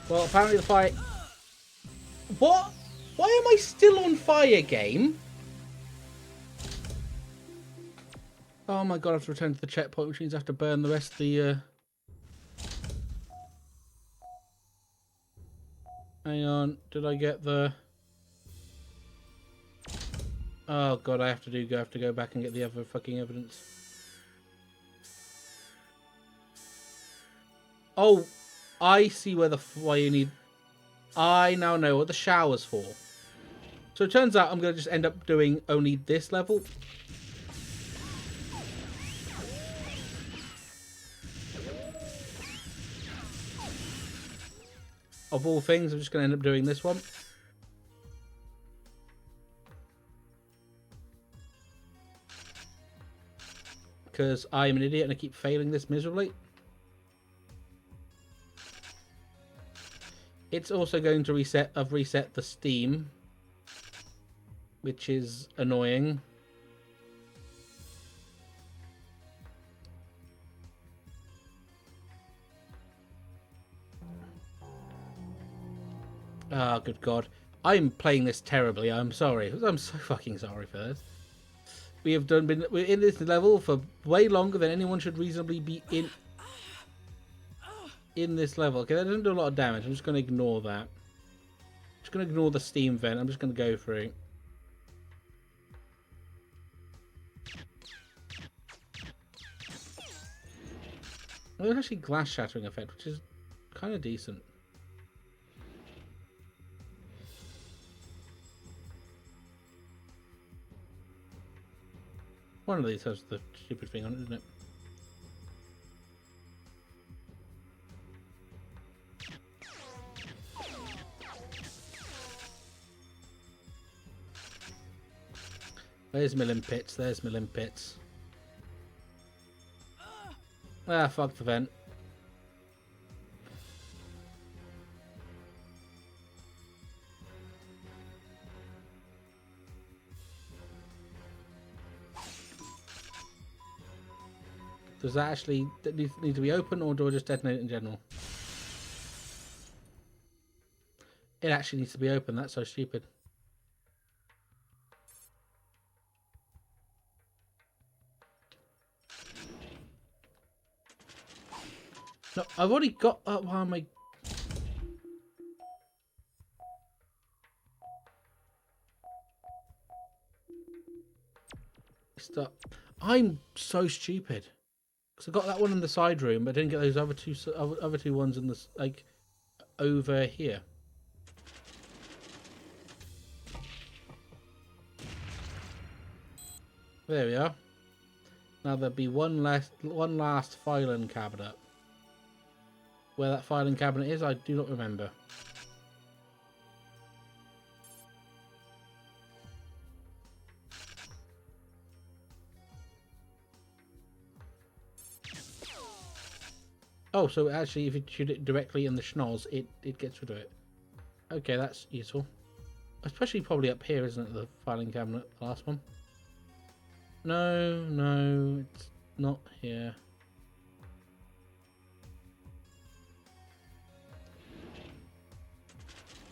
Well, apparently the fire... What? Why am I still on fire, game? Oh my god, I have to return to the checkpoint, which means I have to burn the rest of the... Hang on, did I get the... Oh god, I have to go back and get the other fucking evidence. Oh, I see why you need... I now know what the shower's for. So it turns out I'm going to just end up doing only this level. Of all things, I'm just going to end up doing this one. Because I am an idiot and I keep failing this miserably. It's also going to reset the Steam, which is annoying. Ah, good god. I'm playing this terribly. I'm sorry. I'm so fucking sorry for this. We're in this level for way longer than anyone should reasonably be in this level. Okay, that doesn't do a lot of damage. I'm just going to ignore that. Just going to ignore the steam vent. I'm just going to go through. Well, there's actually glass shattering effect, which is kind of decent. One of these has the stupid thing on it, doesn't it? There's my limpets. There's my limpets. Ah, fuck the vent. Does that actually need to be open, or do I just detonate it in general? It actually needs to be open. That's so stupid. No, I've already got... why am I... Stop. I'm so stupid. Because I got that one in the side room, but I didn't get those other two ones in the, like, over here. There we are. Now there'll be one last filing cabinet. Where that filing cabinet is, I do not remember. Oh, so actually, if you shoot it directly in the schnoz, it gets rid of it. Okay, that's useful. Especially probably up here, isn't it? The filing cabinet, the last one. No, it's not here.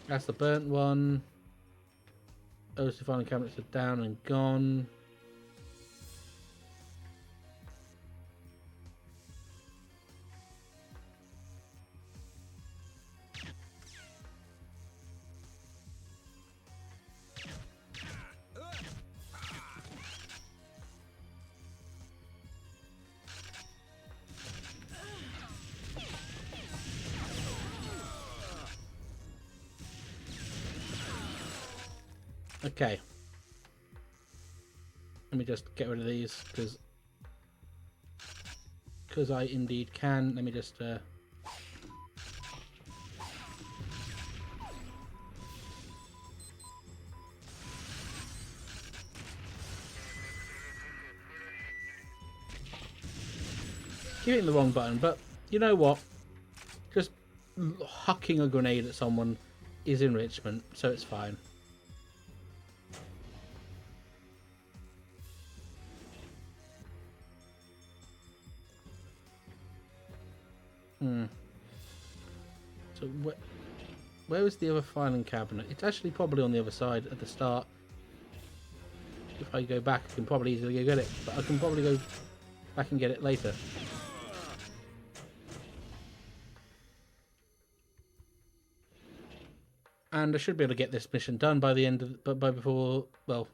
That's the burnt one. Those two filing cabinets are down and gone. Okay. Let me just get rid of these because I indeed can. Let me just keep hitting the wrong button, but you know what? Just hucking a grenade at someone is enrichment, so it's fine. So where is the other filing cabinet? It's actually probably on the other side at the start. If I go back, I can probably easily go get it, but I can probably go back and get it later. And I should be able to get this mission done by the end of, by before, well,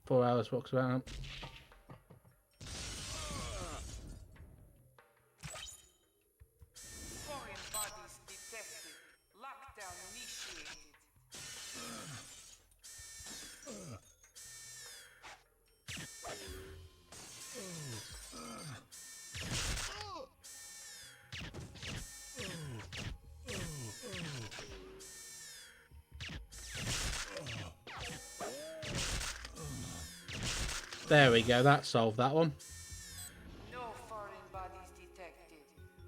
4 hours walks around. Foreign bodies detected. Lockdown initiated. There we go, that solved that one. No foreign bodies detected.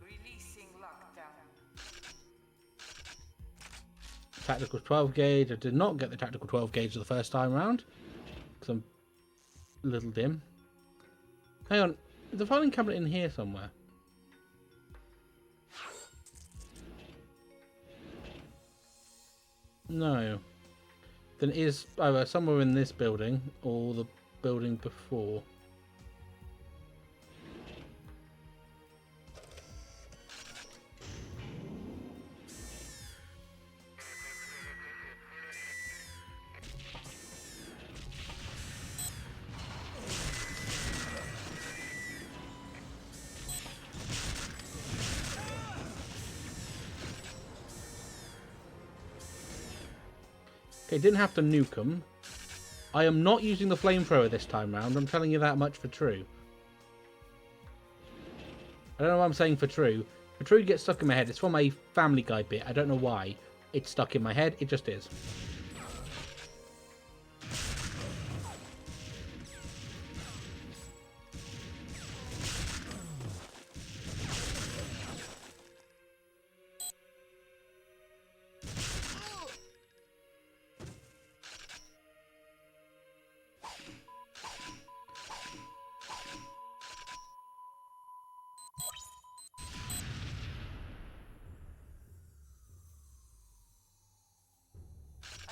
Releasing lockdown. Tactical 12 gauge. I did not get the tactical 12 gauge the first time around because I'm a little dim. Hang on, is the filing cabinet in here somewhere? No. Then it is either somewhere in this building or the building before. Okay, didn't have to nuke them. I am not using the flamethrower this time round. I'm telling you that much for true. I don't know why I'm saying for true. For true gets stuck in my head. It's from a Family Guy bit. I don't know why. It's stuck in my head. It just is.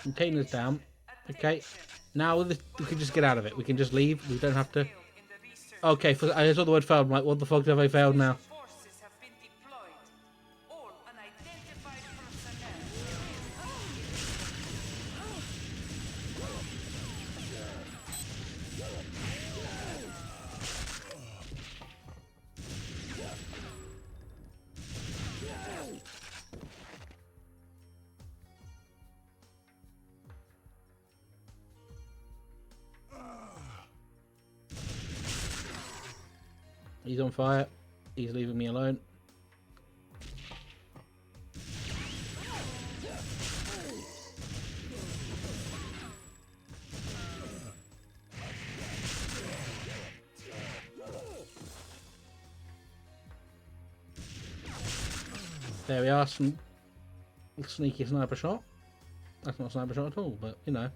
Container's down. Okay. Now we can just get out of it. We can just leave. We don't have to... Okay, I saw the word failed. I'm like, what the fuck have I failed now? Forces have been deployed. All unidentified personnel. He's on fire. He's leaving me alone. There we are. Some sneaky sniper shot. That's not a sniper shot at all, but you know.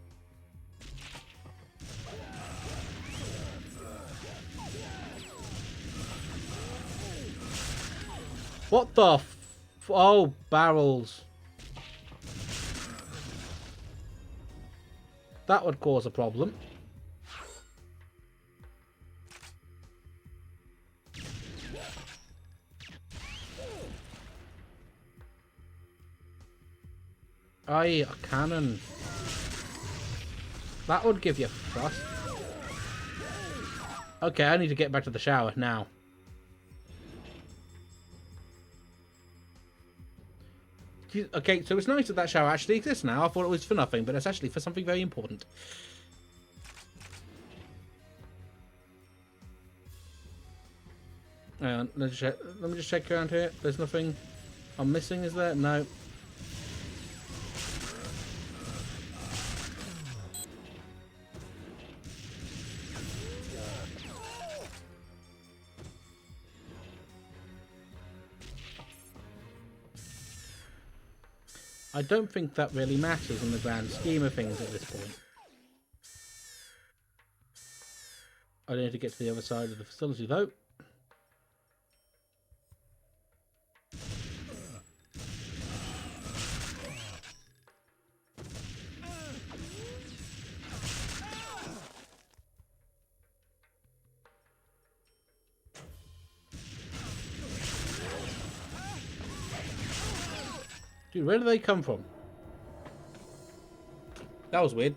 What the oh, barrels. That would cause a problem. Aye, a cannon. That would give you thrust. Okay, I need to get back to the shower now. Okay, so it's nice that that shower actually exists now. I thought it was for nothing, but it's actually for something very important. Hang on, let me just check around here. There's nothing I'm missing, is there? No. I don't think that really matters in the grand scheme of things at this point. I need to get to the other side of the facility though. Dude, where do they come from? That was weird.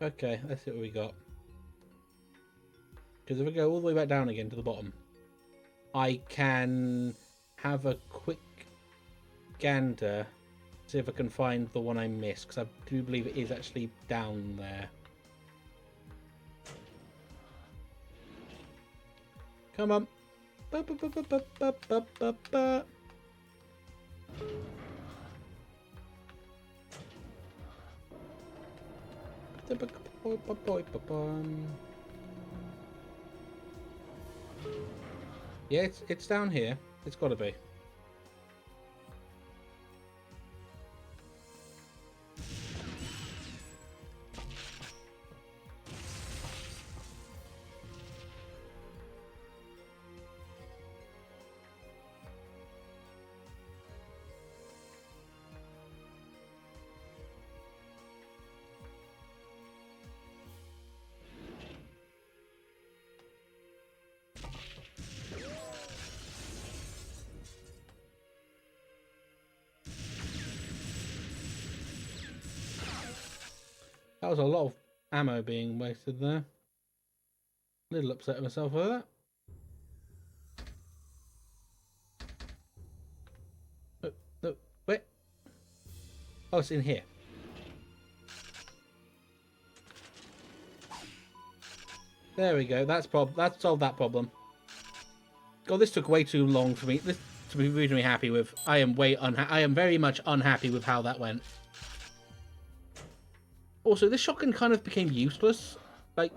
Okay, let's see what we got. Because if I go all the way back down again to the bottom, I can have a quick gander, see if I can find the one I missed, because I do believe it is actually down there. Come on. Ba, ba, ba, ba, ba, ba, ba, ba, ba. Yeah, it's down here. It's got to be. That was a lot of ammo being wasted there. A little upset with myself over that. Wait. Oh, it's in here. There we go. That's solved that problem. God, this took way too long for me. This to be reasonably happy with. I am very much unhappy with how that went. Also, this shotgun kind of became useless, like,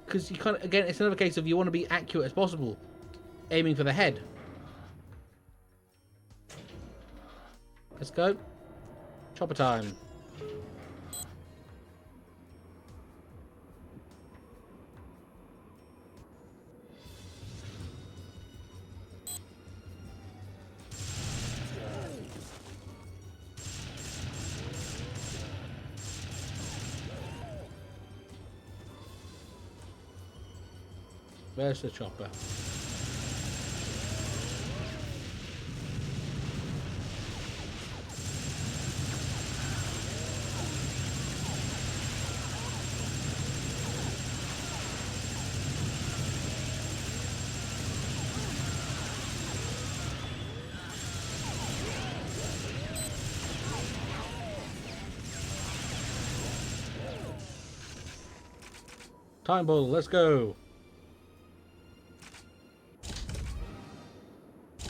because you kind of, again, it's another case of you want to be accurate as possible, aiming for the head. Let's go. Chopper time. Where's the chopper? Time ball, let's go.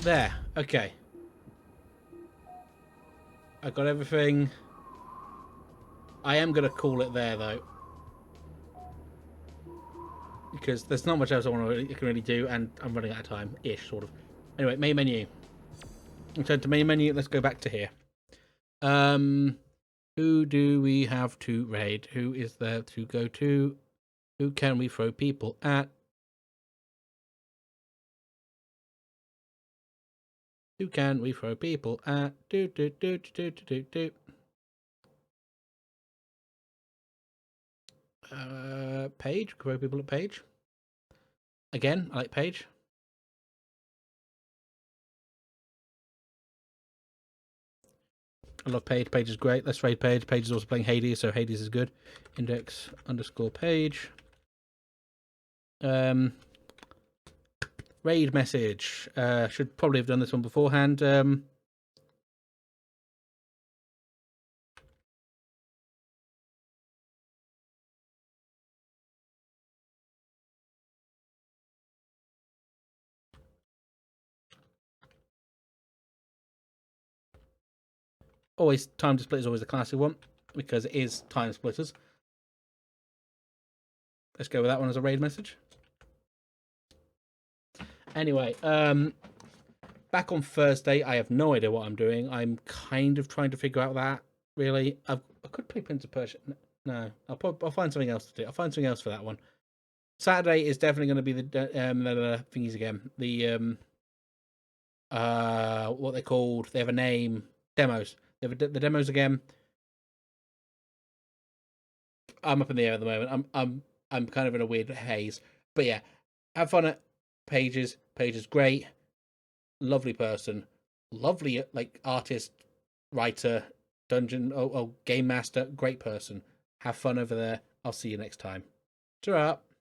There, okay. I got everything. I am going to call it there, though. Because there's not much else I can really do, and I'm running out of time-ish, sort of. Anyway, main menu. Return to main menu, let's go back to here. Who do we have to raid? Who is there to go to? Who can we throw people at? Who can we throw people at? Page. Throw people at Page. Again, I like Page. I love Page. Page is great. Let's raid Page. Page is also playing Hades, so Hades is good. Index _ Page. Raid message. Should probably have done this one beforehand. Always, time to split is always a classic one because it is time splitters. Let's go with that one as a raid message. Anyway, back on Thursday, I have no idea what I'm doing. I'm kind of trying to figure out that, really. I could play Prince of Persia. No, I'll find something else to do. I'll find something else for that one. Saturday is definitely going to be the thingies again. The what they're called. They have a name. Demos. They have the demos again. I'm up in the air at the moment. I'm kind of in a weird haze. But yeah, have fun at Pages. Paige is great. Lovely person. Lovely like artist, writer, dungeon game master, great person. Have fun over there. I'll see you next time. Ta-ra.